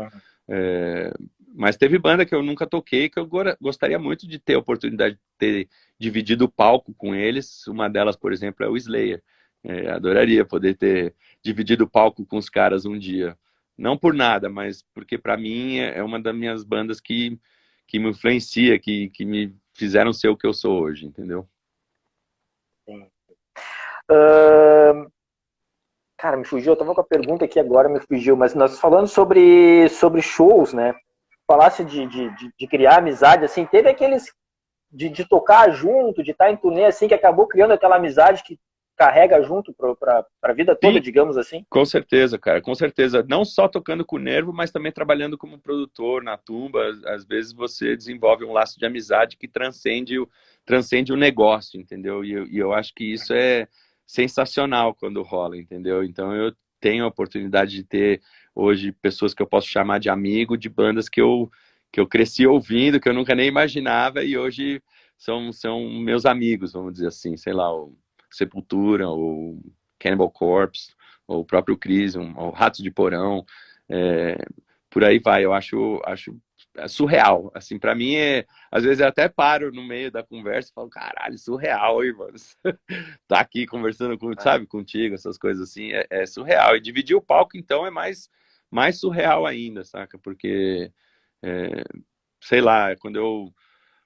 mas teve banda que eu nunca toquei, que eu gostaria muito de ter a oportunidade de ter dividido o palco com eles. Uma delas, por exemplo, é o Slayer. Adoraria poder ter dividido o palco com os caras um dia. Não por nada, mas porque para mim é uma das minhas bandas que me influencia, que me fizeram ser o que eu sou hoje, entendeu? Sim. Uh, cara, me fugiu, eu tava com a pergunta aqui agora, me fugiu, mas nós falando sobre shows, né? Falasse de criar amizade, assim, teve aqueles de tocar junto, de estar em turnê, assim, que acabou criando aquela amizade que carrega junto para a vida toda, Sim, digamos assim? com certeza, cara, com certeza. Não só tocando com o Nervo, mas também trabalhando como produtor na Tumba. Às vezes você desenvolve um laço de amizade que transcende o negócio, entendeu? E eu acho que isso é sensacional quando rola, entendeu? Então eu tenho a oportunidade de ter hoje pessoas que eu posso chamar de amigo de bandas que eu cresci ouvindo, que eu nunca nem imaginava, e hoje são meus amigos, vamos dizer assim, sei lá, o Sepultura, o Cannibal Corpse, ou o próprio Crisium, ou Ratos de Porão, é, por aí vai. Eu acho surreal. Assim, para mim às vezes eu até paro no meio da conversa e falo, caralho, surreal, hein, mano? Tá aqui conversando com, sabe, contigo, essas coisas assim, é surreal. E dividir o palco então é mais surreal ainda, saca? Porque é, sei lá, quando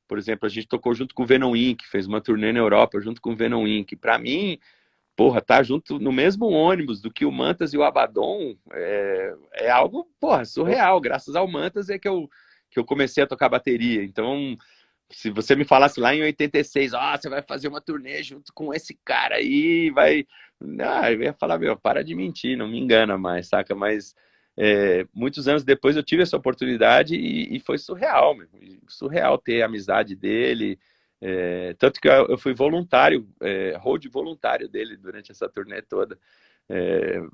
por exemplo, a gente tocou junto com o Venom Inc., fez uma turnê na Europa junto com o Venom Inc. Para mim, porra, tá junto no mesmo ônibus do que o Mantas e o Abaddon é algo, porra, surreal. Graças ao Mantas é que eu comecei a tocar bateria. Então, se você me falasse lá em 86, você vai fazer uma turnê junto com esse cara aí, vai. Eu ia falar, meu, para de mentir, não me engana mais, saca? Mas muitos anos depois eu tive essa oportunidade e foi surreal, meu. Surreal ter a amizade dele. Tanto que eu fui voluntário, road voluntário dele durante essa turnê toda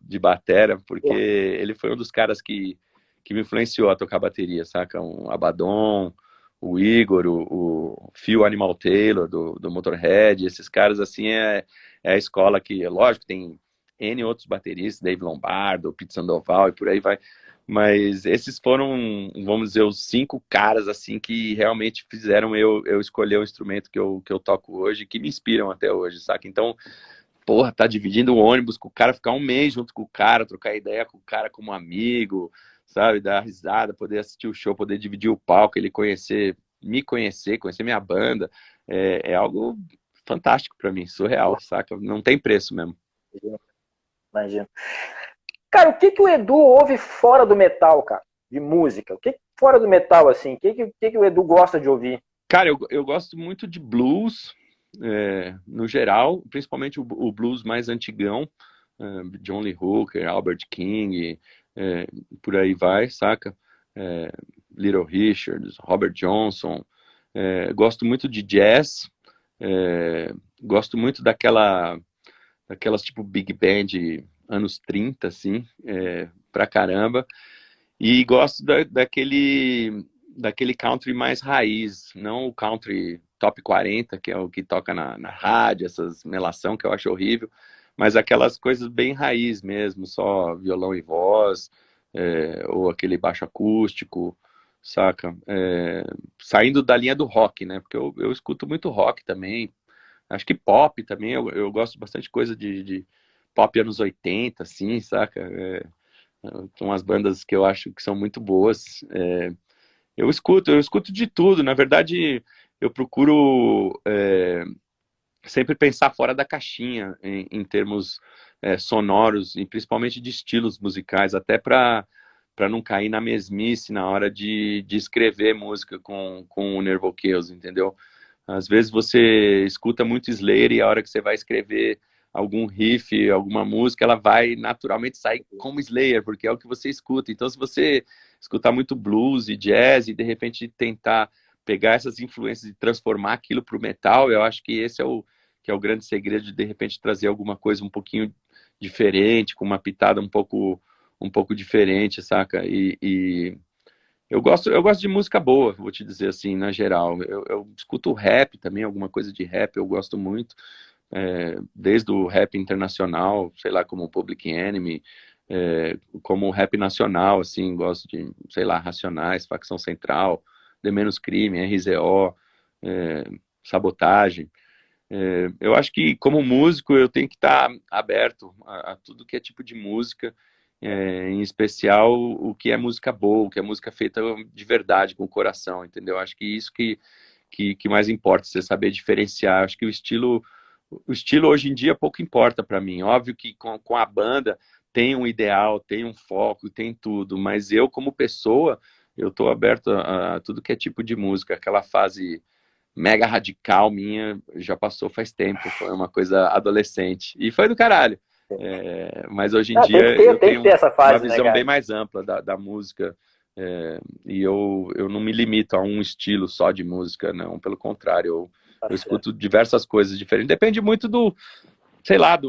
de batera, porque ele foi um dos caras que me influenciou a tocar bateria, saca? Um Abaddon, o Igor, o Phil Animal Taylor do Motorhead, esses caras assim é a escola que, lógico, tem N outros bateristas, Dave Lombardo, Pete Sandoval e por aí vai, mas esses foram, vamos dizer, os 5 caras assim que realmente fizeram eu escolher o instrumento que eu toco hoje, que me inspiram até hoje, saca? Então, porra, tá dividindo o ônibus com o cara, ficar um mês junto com o cara, trocar ideia com o cara como amigo, sabe? Dar risada, poder assistir o show, poder dividir o palco, ele me conhecer minha banda, é algo fantástico pra mim, surreal, saca? Não tem preço mesmo. Imagina. Cara, o que o Edu ouve fora do metal, cara? De música? O que fora do metal, assim? O que o Edu gosta de ouvir? Cara, eu gosto muito de blues, no geral, principalmente o blues mais antigão, John Lee Hooker, Albert King, por aí vai, saca? É, Little Richard, Robert Johnson. Gosto muito de jazz, gosto muito daquelas tipo Big Band anos 30, assim, pra caramba. E gosto daquele country mais raiz, não o country top 40, que é o que toca na rádio, essas melação que eu acho horrível, mas aquelas coisas bem raiz mesmo, só violão e voz, ou aquele baixo acústico, saca? Saindo da linha do rock, né? Porque eu escuto muito rock também, acho que pop também, eu gosto bastante coisa de pop anos 80, assim, saca? Tem umas bandas que eu acho que são muito boas. Eu escuto de tudo. Na verdade, eu procuro sempre pensar fora da caixinha em termos sonoros e principalmente de estilos musicais, até para não cair na mesmice na hora de escrever música com o Nervo Chaos, entendeu? Às vezes você escuta muito Slayer e a hora que você vai escrever algum riff, alguma música, ela vai naturalmente sair como Slayer, porque é o que você escuta. Então, se você escutar muito blues e jazz e de repente tentar pegar essas influências e transformar aquilo para o metal, eu acho que esse que é o grande segredo de repente trazer alguma coisa um pouquinho diferente, com uma pitada um pouco diferente, saca? E eu gosto de música boa, vou te dizer assim, na geral. Eu escuto rap também, alguma coisa de rap, eu gosto muito. Desde o rap internacional, sei lá, como o Public Enemy, como o rap nacional, assim, gosto de, sei lá, Racionais, Facção Central, De Menos Crime, RZO, Sabotagem. Eu acho que, como músico, eu tenho que estar aberto a tudo que é tipo de música, em especial o que é música boa, o que é música feita de verdade, com o coração, entendeu? Acho que isso que mais importa, você saber diferenciar. Acho que o estilo hoje em dia pouco importa para mim. Óbvio que com a banda tem um ideal, tem um foco, tem tudo, mas eu, como pessoa, eu estou aberto a tudo que é tipo de música. Aquela fase mega radical minha já passou faz tempo, foi uma coisa adolescente. E foi do caralho. Mas hoje em Ah, dia eu tem que ter tenho essa uma fase, né, visão bem cara? mais ampla da música. E eu não me limito a um estilo só de música, não. Pelo contrário, Tá eu certo. escuto diversas coisas diferentes. Depende muito sei lá,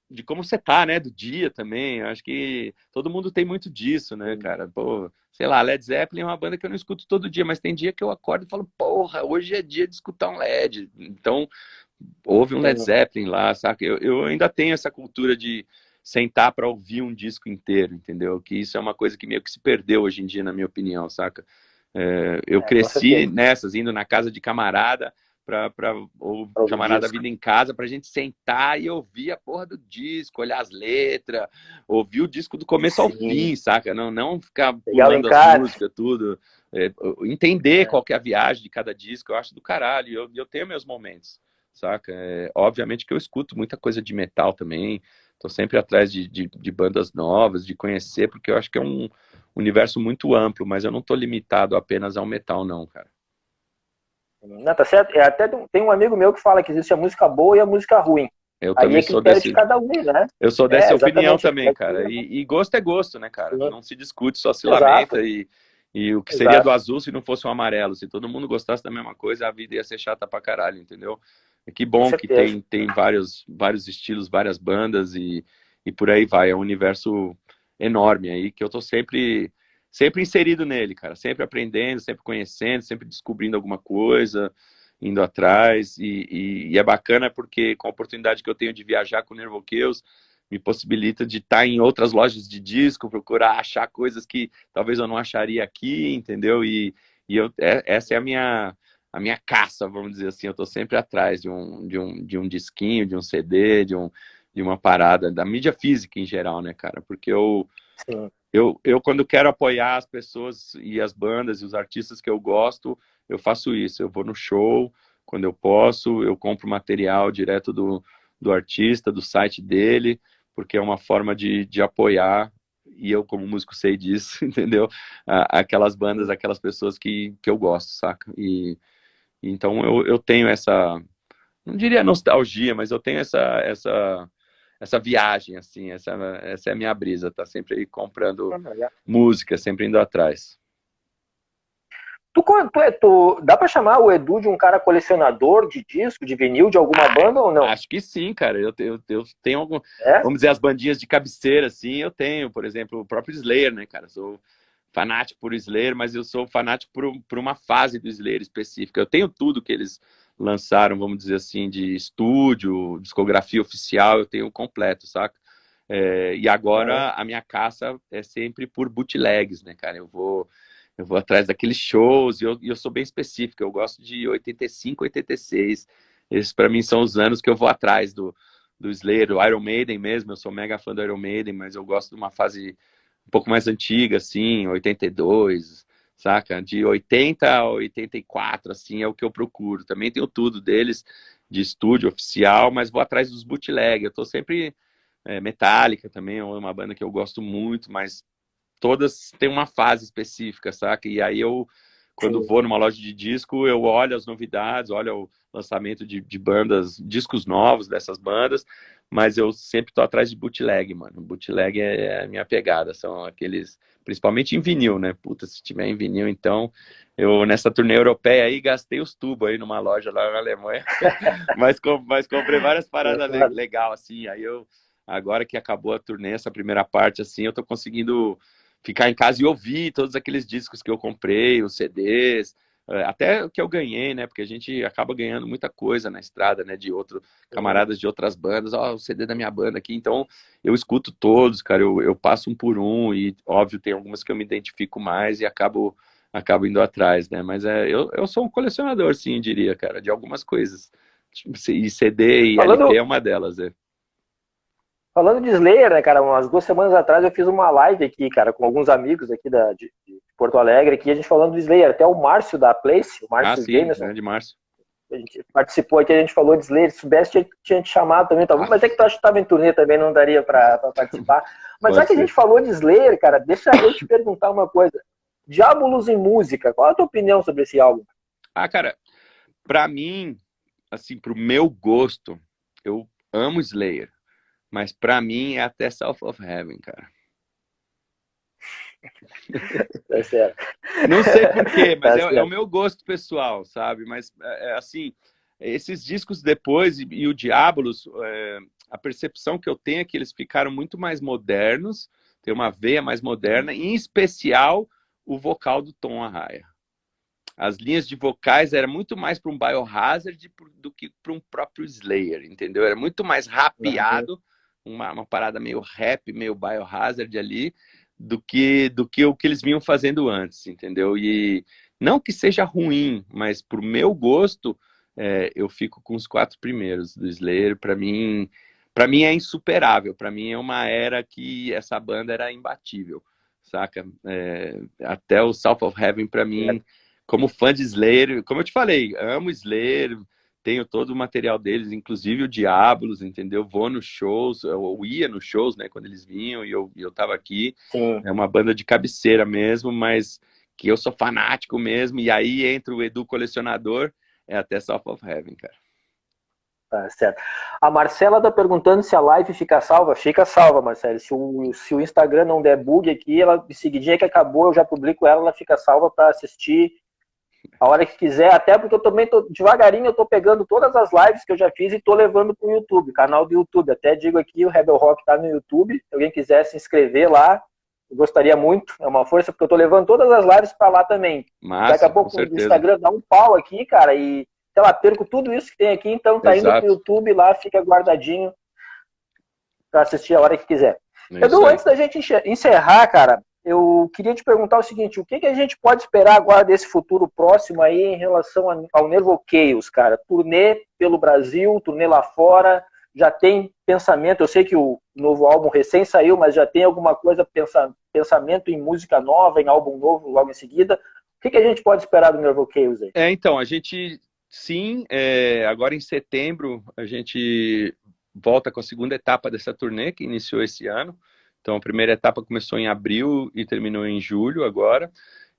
de como você tá, né? Do dia também. Eu acho que todo mundo tem muito disso, né, cara? Pô, sei lá, Led Zeppelin é uma banda que eu não escuto todo dia, mas tem dia que eu acordo e falo, porra, hoje é dia de escutar um Led. Então, houve um Led Sim. Zeppelin lá, saca? Eu ainda tenho essa cultura de sentar para ouvir um disco inteiro, entendeu? Que isso é uma coisa que meio que se perdeu hoje em dia, na minha opinião, saca? Eu Com cresci certeza. nessas, indo na casa de camarada, ou Pra ouvir camarada disco. vindo em casa pra gente sentar e ouvir a porra do disco, olhar as letras, ouvir o disco do começo ao Sim. fim, saca? Não ficar Pegar o pulando as encarte. músicas, tudo. Entender É. qual que é a viagem de cada disco, eu acho do caralho. Eu tenho meus momentos, saca? Obviamente que eu escuto muita coisa de metal também, tô sempre atrás de bandas novas, de conhecer, porque eu acho que é um universo muito amplo, mas eu não tô limitado apenas ao metal, não, cara. Não, tá certo. Até tem um amigo meu que fala que existe a música boa e a música ruim. Eu Aí também é sou critério de desse, cada um, né? eu sou dessa opinião Exatamente. também, cara. E gosto é gosto, né, cara? Sim. Não se discute, só se lamenta. Exato, E o que seria do exato. azul se não fosse um amarelo? Se todo mundo gostasse da mesma coisa, a vida ia ser chata pra caralho, entendeu? Que Com bom que certeza. tem vários estilos, várias bandas e por aí vai. É um universo enorme aí que eu tô sempre inserido nele, cara. Sempre aprendendo, sempre conhecendo, sempre descobrindo alguma coisa, indo atrás. E é bacana porque com a oportunidade que eu tenho de viajar com o Nervoqueus, me possibilita de estar em outras lojas de disco, procurar achar coisas que talvez eu não acharia aqui, entendeu? Essa é a minha caça, vamos dizer assim. Eu estou sempre atrás de um disquinho, de um CD, de uma parada, da mídia física em geral, né, cara? Porque Sim. quando quero apoiar as pessoas e as bandas e os artistas que eu gosto, eu faço isso. Eu vou no show quando eu posso, eu compro material direto do artista, do site dele, porque é uma forma de apoiar, e eu, como músico, sei disso, entendeu? Aquelas bandas, aquelas pessoas que eu gosto, saca? Então eu tenho essa, não diria nostalgia, mas eu tenho essa viagem, assim, essa é a minha brisa, tá sempre aí comprando música, sempre indo atrás. Dá pra chamar o Edu de um cara colecionador de disco, de vinil, de alguma Ah, banda ou não? acho que sim, cara. Eu tenho É? vamos dizer, as bandinhas de cabeceira, assim, eu tenho, por exemplo, o próprio Slayer, né, cara? Sou fanático por Slayer, mas eu sou fanático por uma fase do Slayer específica. Eu tenho tudo que eles lançaram, vamos dizer assim, de estúdio, discografia oficial, eu tenho completo, saca? E Uhum. agora a minha caça é sempre por bootlegs, né, cara? Eu vou atrás daqueles shows e eu sou bem específico. Eu gosto de 85, 86. Esses para mim são os anos que eu vou atrás do Slayer, do Iron Maiden mesmo. Eu sou mega fã do Iron Maiden, mas eu gosto de uma fase um pouco mais antiga, assim, 82, saca? De 80 a 84, assim, é o que eu procuro. Também tenho tudo deles de estúdio oficial, mas vou atrás dos bootleg. Eu tô sempre Metallica também é uma banda que eu gosto muito, mas todas têm uma fase específica, saca? E aí quando Sim. vou numa loja de disco, eu olho as novidades, olho o lançamento de bandas, discos novos dessas bandas, mas eu sempre tô atrás de bootleg, mano. Bootleg é a minha pegada, são aqueles, principalmente em vinil, né? Puta, se tiver em vinil, então, eu nessa turnê europeia aí gastei os tubos aí numa loja lá na Alemanha, mas comprei várias paradas legal, assim, aí agora que acabou a turnê, essa primeira parte, assim, eu tô conseguindo ficar em casa e ouvir todos aqueles discos que eu comprei, os CDs, até o que eu ganhei, né? Porque a gente acaba ganhando muita coisa na estrada, né? De camaradas de outras bandas, ó, o CD da minha banda aqui. Então, eu escuto todos, cara, eu passo um por um e, óbvio, tem algumas que eu me identifico mais e acabo indo atrás, né? Mas eu sou um colecionador, sim, diria, cara, de algumas coisas. E CD e Falando, LP é uma delas, é. falando de Slayer, né, cara, umas 2 semanas atrás eu fiz uma live aqui, cara, com alguns amigos aqui de Porto Alegre, aqui, a gente falando do Slayer, até o Márcio da Place, o Ah, Márcio sim, Jameson, grande Márcio. a gente participou aqui, a gente falou de Slayer, se soubesse tinha te chamado também, talvez, Ah, mas é que tu acha que estava em turnê também, não daria pra participar. Mas já pode que a gente ser. falou de Slayer, cara, deixa eu te perguntar uma coisa. Diabolos em Música, qual é a tua opinião sobre esse álbum? Ah, cara, pra mim, assim, pro meu gosto, eu amo Slayer, mas pra mim é até South of Heaven, cara. Tá certo. Não sei por quê, mas Tá é o certo. meu gosto pessoal, sabe? Mas, assim, esses discos depois e o Diabolos, a percepção que eu tenho é que eles ficaram muito mais modernos, tem uma veia mais moderna, em especial o vocal do Tom Araya. As linhas de vocais era muito mais para um Biohazard do que para um próprio Slayer, entendeu? Era muito mais Uhum. rapeado, uma parada meio rap, meio Biohazard ali, do que o que eles vinham fazendo antes, entendeu? E não que seja ruim, mas pro meu gosto, eu fico com os 4 primeiros do Slayer. Para mim é insuperável. Para mim é uma era que essa banda era imbatível, saca? Até o South of Heaven para mim, como fã de Slayer, como eu te falei, amo Slayer, tenho todo o material deles, inclusive o Diabolos, entendeu? Vou nos shows, eu ia nos shows, né, quando eles vinham, e eu tava aqui. Sim, É uma banda de cabeceira mesmo, mas que eu sou fanático mesmo, e aí entra o Edu colecionador, é até South of Heaven, cara. tá certo. A Marcela tá perguntando se a live fica salva. Fica salva, Marcela. Se o Instagram não der bug aqui, ela, de seguidinha que acabou, eu já publico ela, ela fica salva para assistir a hora que quiser, até porque eu também tô devagarinho, eu tô pegando todas as lives que eu já fiz e tô levando pro YouTube, canal do YouTube. Até digo aqui, o Rebel Rock tá no YouTube. Se alguém quiser se inscrever lá, eu gostaria muito. É uma força, porque eu tô levando todas as lives para lá também. Daqui a Massa, com pouco o certeza. Instagram dá um pau aqui, cara, e sei lá, perco tudo isso que tem aqui, então tá indo pro Exato. YouTube lá, fica guardadinho para assistir a hora que quiser. É isso Edu, aí. antes da gente encerrar, cara, eu queria te perguntar o seguinte: o que a gente pode esperar agora desse futuro próximo aí em relação ao Nervo Chaos, cara? Turnê pelo Brasil, turnê lá fora, já tem pensamento? Eu sei que o novo álbum recém saiu, mas já tem alguma coisa, pensamento em música nova, em álbum novo logo em seguida? O que a gente pode esperar do Nervo Chaos aí? Então, a gente, sim, agora em setembro, a gente volta com a segunda etapa dessa turnê, que iniciou esse ano. Então, a primeira etapa começou em abril e terminou em julho agora.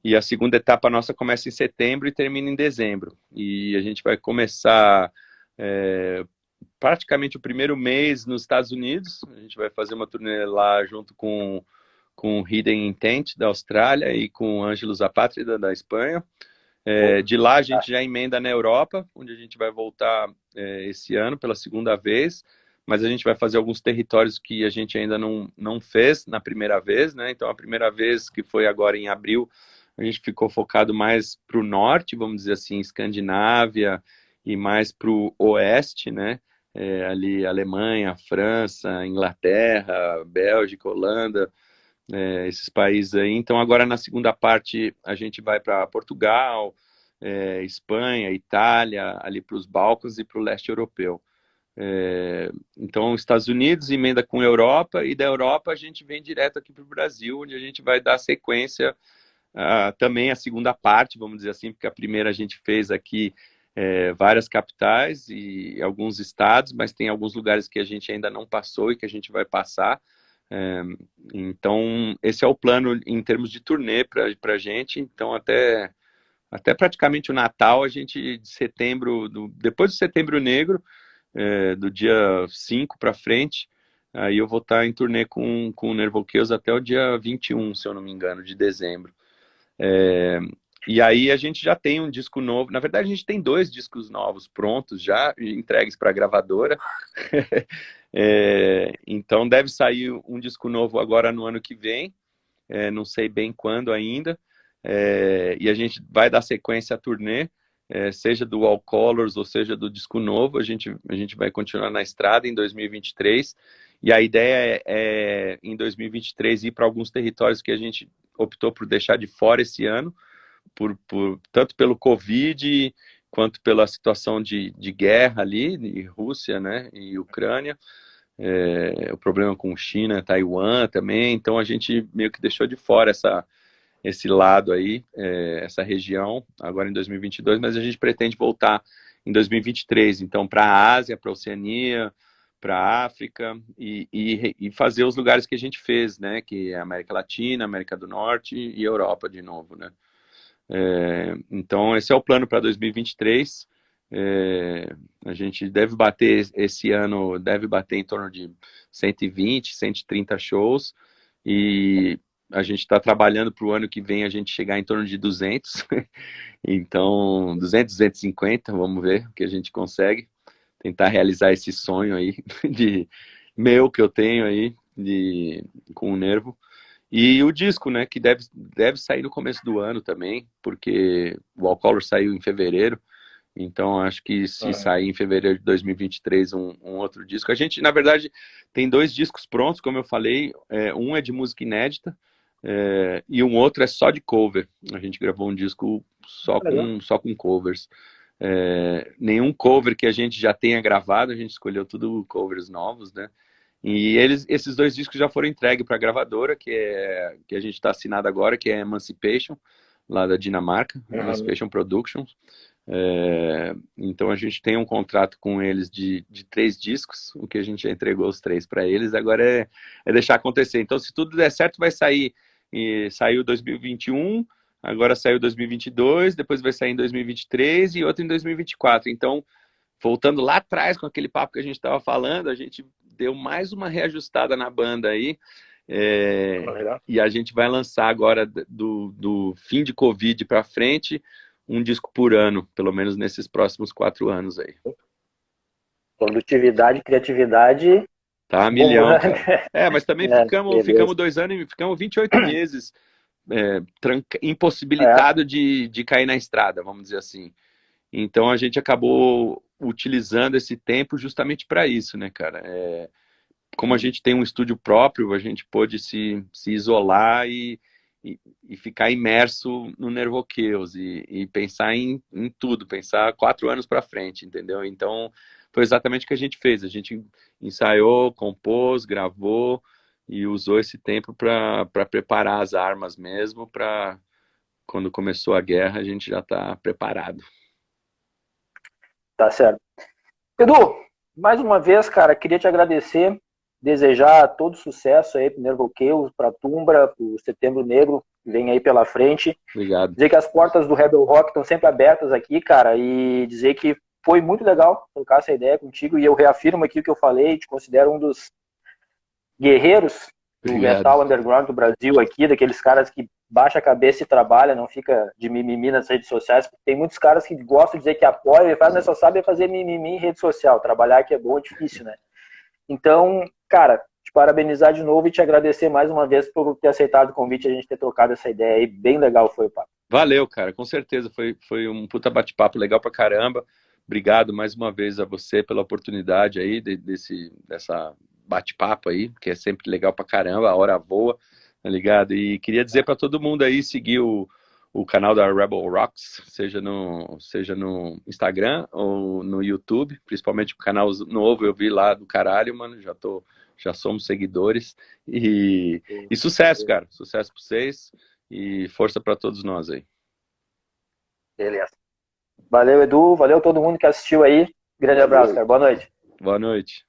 E a segunda etapa nossa começa em setembro e termina em dezembro. E a gente vai começar praticamente o primeiro mês nos Estados Unidos. A gente vai fazer uma turnê lá junto com Hidden Intent da Austrália e com Ângelos Apátrida da Espanha. De lá a gente já emenda na Europa, onde a gente vai voltar esse ano pela segunda vez, mas a gente vai fazer alguns territórios que a gente ainda não fez na primeira vez, né? Então a primeira vez, que foi agora em abril, a gente ficou focado mais para o norte, vamos dizer assim, Escandinávia, e mais para o oeste, né? Ali Alemanha, França, Inglaterra, Bélgica, Holanda, esses países aí. Então, agora na segunda parte, a gente vai para Portugal, Espanha, Itália, ali para os Balcãs e para o leste europeu. Então, Estados Unidos emenda com a Europa, e da Europa a gente vem direto aqui para o Brasil, onde a gente vai dar sequência também a segunda parte, vamos dizer assim, porque a primeira a gente fez aqui várias capitais e alguns estados, mas tem alguns lugares que a gente ainda não passou e que a gente vai passar. Então, esse é o plano em termos de turnê para a gente. Então, até praticamente o Natal, a gente, de setembro, depois do Setembro Negro, do dia 5 para frente, aí eu vou estar em turnê com o Nervo Chaos até o dia 21, se eu não me engano, de dezembro. E aí a gente já tem um disco novo. Na verdade, a gente tem 2 discos novos prontos já, entregues para a gravadora. Então deve sair um disco novo agora no ano que vem. Não sei bem quando ainda. E a gente vai dar sequência à turnê, seja do All Colors ou seja do disco novo. A gente vai continuar na estrada em 2023. E a ideia em 2023, ir para alguns territórios que a gente optou por deixar de fora esse ano, tanto pelo Covid quanto pela situação de guerra ali, de Rússia, né, e Ucrânia, o problema com China, Taiwan também, então a gente meio que deixou de fora esse lado aí, essa região, agora em 2022, mas a gente pretende voltar em 2023, então para a Ásia, para a Oceania, para a África e fazer os lugares que a gente fez, né, que é América Latina, América do Norte e Europa de novo, né. Então esse é o plano para 2023. A gente deve bater esse ano, deve bater em torno de 120, 130 shows, e a gente está trabalhando para o ano que vem a gente chegar em torno de 200, então 200, 250, vamos ver o que a gente consegue, tentar realizar esse sonho aí, que eu tenho aí, com o Nervo. E o disco, né, que deve sair no começo do ano também, porque o All Color saiu em fevereiro, então acho que se sair em fevereiro de 2023 um outro disco, a gente, na verdade, tem 2 discos prontos, como eu falei, um é de música inédita, e um outro é só de cover. A gente gravou um disco só com covers. Nenhum cover que a gente já tenha gravado, a gente escolheu tudo covers novos, né? E esses 2 discos já foram entregues para a gravadora, que a gente está assinado agora, que é Emancipation, lá da Dinamarca, Emancipation Productions. Então a gente tem um contrato com eles de 3 discos, o que a gente já entregou os 3 para eles, agora é deixar acontecer. Então se tudo der certo vai sair, saiu 2021, agora saiu 2022, depois vai sair em 2023 e outro em 2024. Então, voltando lá atrás com aquele papo que a gente estava falando, a gente deu mais uma reajustada na banda aí, e a gente vai lançar agora do fim de Covid para frente um disco por ano, pelo menos nesses próximos 4 anos aí. Produtividade, criatividade. Tá, milhão, cara. Mas também ficamos 2 anos e ficamos 28 meses impossibilitado de cair na estrada, vamos dizer assim. Então a gente acabou utilizando esse tempo justamente para isso, né, cara? Como a gente tem um estúdio próprio, a gente pôde se isolar e ficar imerso no Nervo Chaos e pensar em tudo, pensar 4 anos para frente, entendeu? Então foi exatamente o que a gente fez. A gente ensaiou, compôs, gravou e usou esse tempo para preparar as armas mesmo, para quando começou a guerra a gente já tá preparado. Tá certo. Edu, mais uma vez, cara, queria te agradecer, desejar todo sucesso aí pro Nervo Chaos, pra Tumbra, pro Setembro Negro, que vem aí pela frente. Obrigado. Dizer que as portas do Rebel Rock estão sempre abertas aqui, cara, e dizer que foi muito legal trocar essa ideia contigo, e eu reafirmo aqui o que eu falei, te considero um dos guerreiros do metal underground do Brasil aqui, daqueles caras que baixa a cabeça e trabalha, não fica de mimimi nas redes sociais, porque tem muitos caras que gostam de dizer que apoiam e fazem, mas só sabem fazer mimimi em rede social, trabalhar que é bom é difícil, né? Então, cara, te parabenizar de novo e te agradecer mais uma vez por ter aceitado o convite, a gente ter trocado essa ideia aí, bem legal foi o papo. Valeu, cara, com certeza, foi um puta bate-papo legal pra caramba. Obrigado mais uma vez a você pela oportunidade aí, dessa bate-papo aí, que é sempre legal pra caramba, a hora voa, tá ligado? E queria dizer pra todo mundo aí seguir o canal da Rebel Rocks, seja no Instagram ou no YouTube, principalmente o canal novo, eu vi lá do caralho, mano, já somos seguidores, e sucesso, cara, sucesso pra vocês, e força pra todos nós aí. Beleza. Valeu, Edu, valeu todo mundo que assistiu aí, grande abraço, cara, boa noite. Boa noite.